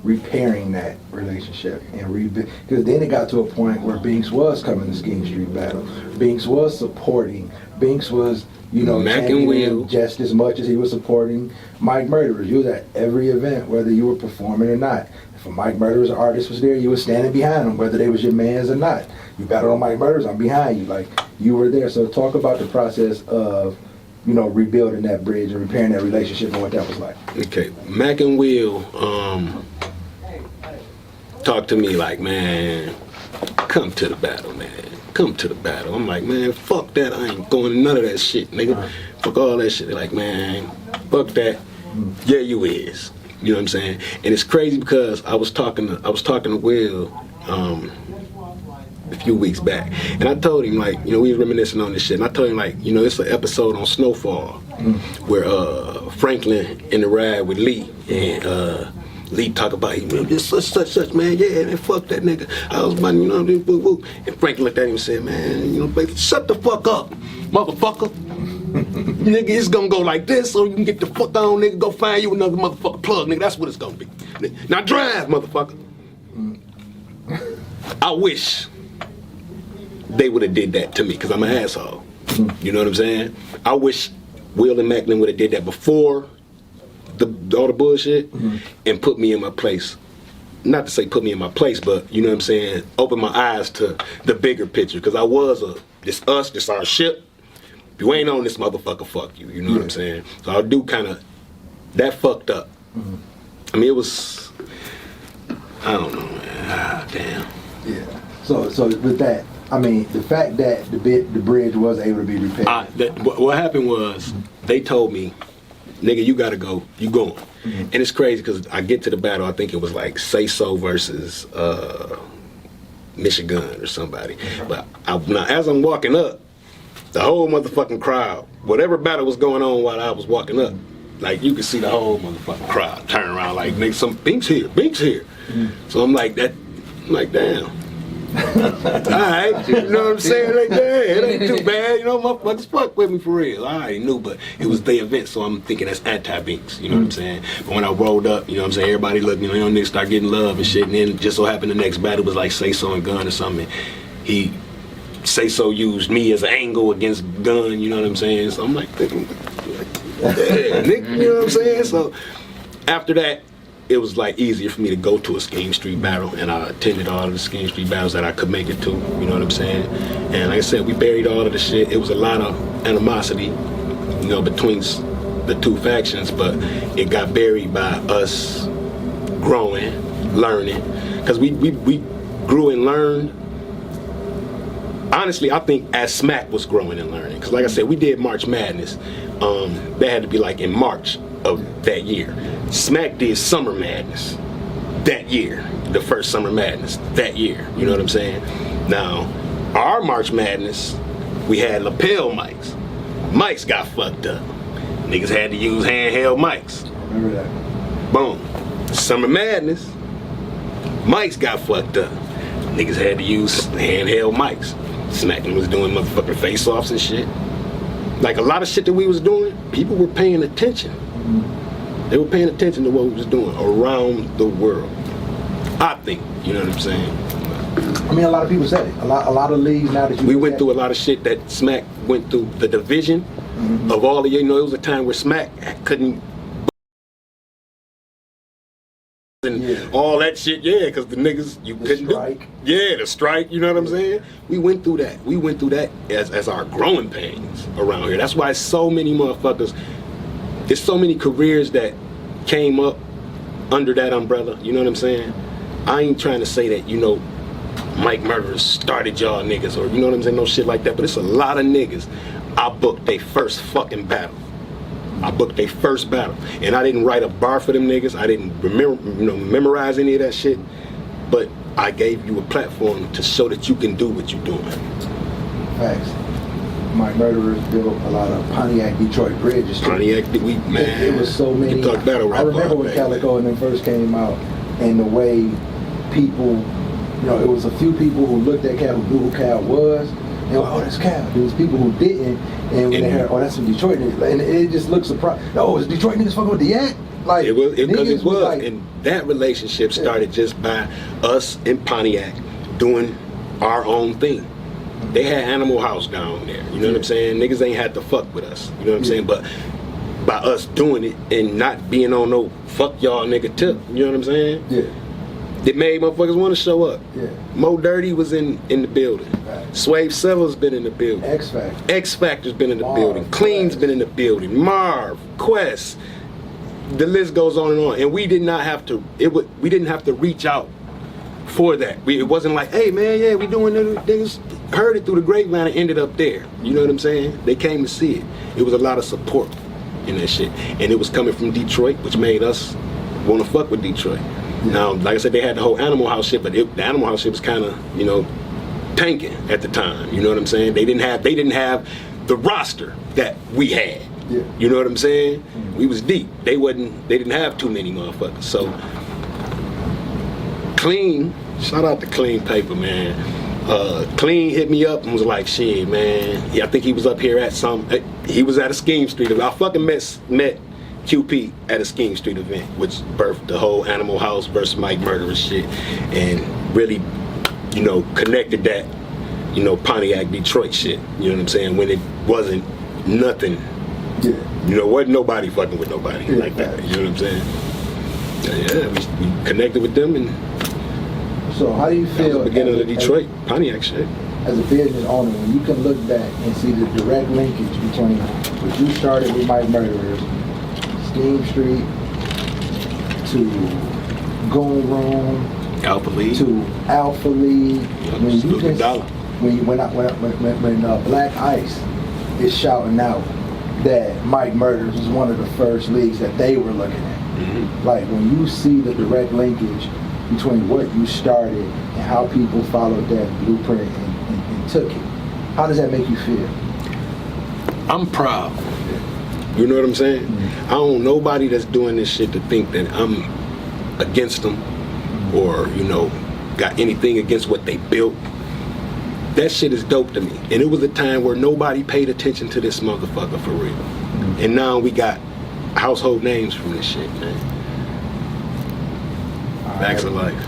repairing that relationship and because then it got to a point where Binx was coming to Scheme Street Battle. Binx was supporting. Binx was, you know, Mac and championing Will just as much as he was supporting Mike Murderers. You was at every event, whether you were performing or not. If a Mike Murderers artist was there, you were standing behind him, whether they was your mans or not. You battled on Mike Murderers, I'm behind you. Like, you were there. So talk about the process of, you know, rebuilding that bridge and repairing that relationship and what that was like. Okay, Mac and Will talked to me like, man, come to the battle, man. Come to the battle. I'm like, man, fuck that. I ain't going to none of that shit, nigga. Fuck all that shit. They're like, man, fuck that. Yeah, you is. You know what I'm saying? And it's crazy because I was talking to Will a few weeks back, and I told him, like, you know, we was reminiscing on this shit, and I told him, like, you know, it's an episode on Snowfall where Franklin in the ride with Lee, and Lee talk about him, man, this such man, yeah, man, fuck that nigga. I was money, you know, woo woo. And Franklin looked at him and said, man, you know, baby, shut the fuck up, motherfucker. Nigga, it's gonna go like this, so you can get the fuck on, nigga. Go find you another motherfucker plug, nigga. That's what it's gonna be. Now drive, motherfucker. I wish they would have did that to me, because I'm an asshole. You know what I'm saying? I wish Will and Macklin would have did that before all the bullshit and put me in my place. Not to say put me in my place, but, you know what I'm saying, open my eyes to the bigger picture, because I was this our ship. If you ain't on this motherfucker, fuck you. You know what I'm saying? So I do kind of, that fucked up. I mean, it was, I don't know, man. Damn. Yeah. So with that, I mean, the fact that the bridge was able to be repaired. What happened was, they told me, nigga, you gotta go. You going. And it's crazy because I get to the battle, I think it was like Say So versus Michigan or somebody. But now as I'm walking up, the whole motherfucking crowd, whatever battle was going on while I was walking up, like, you could see the whole motherfucking crowd turn around like, nigga, some Binx here. So I'm like, damn. Alright, you know what I'm saying? Like, damn, it ain't too bad, you know, motherfuckers fuck with me for real. I already knew, but it was the event, so I'm thinking that's anti-Binx, you know what I'm saying? But when I rolled up, you know what I'm saying, everybody looked, you know, niggas start getting love and shit, and then just so happened the next battle was like Say So and Gun or something. He Say So used me as an angle against Gun, you know what I'm saying? So I'm like thinking, yeah, nigga, you know what I'm saying? So after that, it was like easier for me to go to a Scheme Street battle, and I attended all of the Scheme Street battles that I could make it to, you know what I'm saying? And like I said, we buried all of the shit. It was a lot of animosity, you know, between the two factions, but it got buried by us growing, learning, because we grew and learned. Honestly, I think as Smack was growing and learning, because like I said, we did March Madness. That had to be like in March of that year. Smack did Summer Madness that year, the first Summer Madness that year. You know what I'm saying? Now, our March Madness, we had lapel mics. Mics got fucked up. Niggas had to use handheld mics. Remember that? Boom. Summer Madness, mics got fucked up. Niggas had to use handheld mics. Smacking was doing motherfucking face-offs and shit. Like a lot of shit that we was doing, people were paying attention. They were paying attention to what we was doing around the world. I think, you know what I'm saying? I mean, a lot of people said it. A lot of leagues now that you. We went through a lot of shit that Smack went through. The division of all of you know, it was a time where Smack couldn't. And all that shit, yeah, because the niggas, you couldn't strike. do. Yeah, the strike, you know what I'm saying? We went through that. We went through that as our growing pains around here. That's why so many motherfuckers, there's so many careers that came up under that umbrella, you know what I'm saying? I ain't trying to say that, you know, Mike Murderers started y'all niggas or, you know what I'm saying, no shit like that, but it's a lot of niggas. I booked their first fucking battle. I booked their first battle, and I didn't write a bar for them niggas. I didn't memorize any of that shit, but I gave you a platform to show that you can do what you're doing. Facts. My Murderers built a lot of Pontiac Detroit bridges. Pontiac, man. It was so many. You talk battle rap. I remember when Calico and them first came out, and the way people, you know, it was a few people who looked at Cal, who knew who Cal was. And like, oh, that's Cal. There was people who didn't, and when they heard, oh, that's some Detroit niggas, and it just looked surprised. Oh, is Detroit niggas fucking with the Yak? Like it was, because it was, like, and that relationship started just by us in Pontiac doing our own thing. They had Animal House down there, you know what I'm saying? Niggas ain't had to fuck with us, you know what I'm saying? But by us doing it and not being on no fuck y'all nigga tip, you know what I'm saying? Yeah. It made motherfuckers want to show up. Yeah. Mo Dirty was in the building. Right. Swave Sever's been in the building. X Factor. X Factor's been in the Marv, building. Clean's Quest. been in the building. Marv, Quest. The list goes on and on. And we did not have to. We didn't have to reach out for that. It wasn't like, hey man, yeah, we doing it. They just heard it through the grapevine and ended up there. You know what I'm saying? They came to see it. It was a lot of support in that shit, and it was coming from Detroit, which made us want to fuck with Detroit. Now, like I said, they had the whole Animal House shit, but the Animal House shit was kind of, you know, tanking at the time. You know what I'm saying? They didn't have the roster that we had. Yeah. You know what I'm saying? We was deep. They didn't have too many motherfuckers. So Clean, shout out to Clean Paper, man. Clean hit me up and was like, shit, man. Yeah, I think he was up here at he was at a Scheme Street. I fucking met QP at a Scheme Street event, which birthed the whole Animal House versus Mike Murderers shit, and really, you know, connected that, you know, Pontiac Detroit shit. You know what I'm saying? When it wasn't nothing, Yeah. you know, wasn't nobody fucking with nobody like that. You know what I'm saying? Yeah, we connected with them, and So how do you that was feel the beginning of the Detroit Pontiac shit. as a business owner when you can look back and see the direct linkage between what you started with Mike Murderers, Scheme Street, to Goon Room, Alpha League. to Alpha League, when you Salute the just, dollar. when Black Ice is shouting out that Mike Murders was one of the first leagues that they were looking at. Like when you see the direct linkage between what you started and how people followed that blueprint and took it, how does that make you feel? I'm proud. You know what I'm saying? I don't want nobody that's doing this shit to think that I'm against them or, you know, got anything against what they built. That shit is dope to me. And it was a time where nobody paid attention to this motherfucker for real. And now we got household names from this shit, man. Facts of life.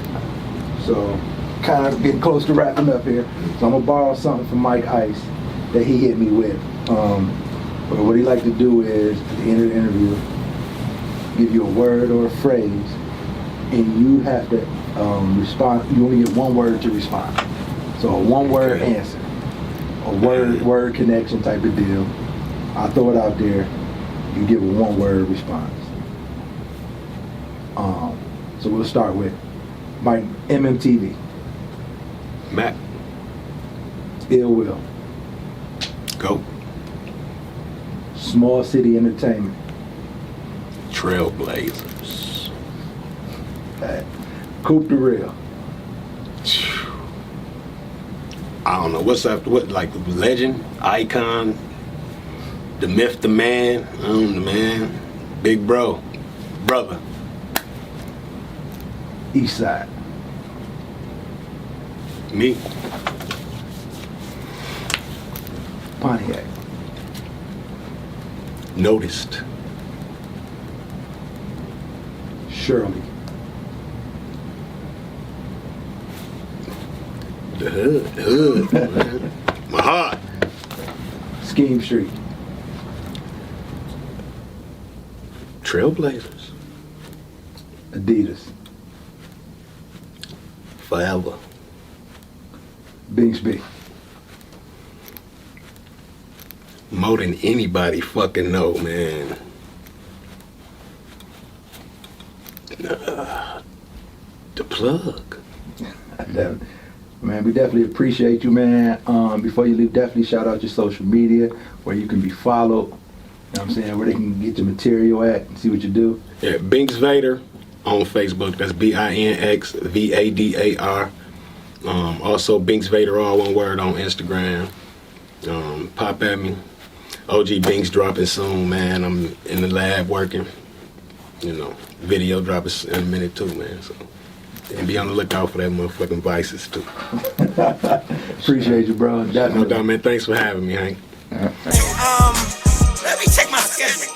So, kind of getting close to wrapping up here. So I'm gonna borrow something from Mike Ice that he hit me with. But what he like to do is, at the end of the interview, give you a word or a phrase, and you have to respond. You only get one word to respond. So a one-word answer, a word connection type of deal. I'll throw it out there. You give a one-word response. So we'll start with Mike, MMTV. Mac, Ill Will. go. Small City Entertainment. Trailblazers. Coop the Real. I don't know what's after what, like legend, icon, the myth, the man, the man, big bro, brother. East Side. Me. Pontiac. Noticed. Shirley. The hood, man. My heart. Scheme Street. Trailblazers. Adidas. Forever. Binx B. More than anybody fucking know, man. The plug. Man, we definitely appreciate you, man. Before you leave, definitely shout out your social media where you can be followed. You know what I'm saying? Where they can get your material at and see what you do. Yeah, Binx Vader on Facebook. That's BINXVADAR. Also, Binx Vader, all one word, on Instagram. Pop at me. OG Binx dropping soon, man. I'm in the lab working. You know, video dropping in a minute too, man. So, and be on the lookout for that motherfucking Vices too. Appreciate you, bro. No Definitely. doubt, man. Thanks for having me, Hank. Let me check my schedule.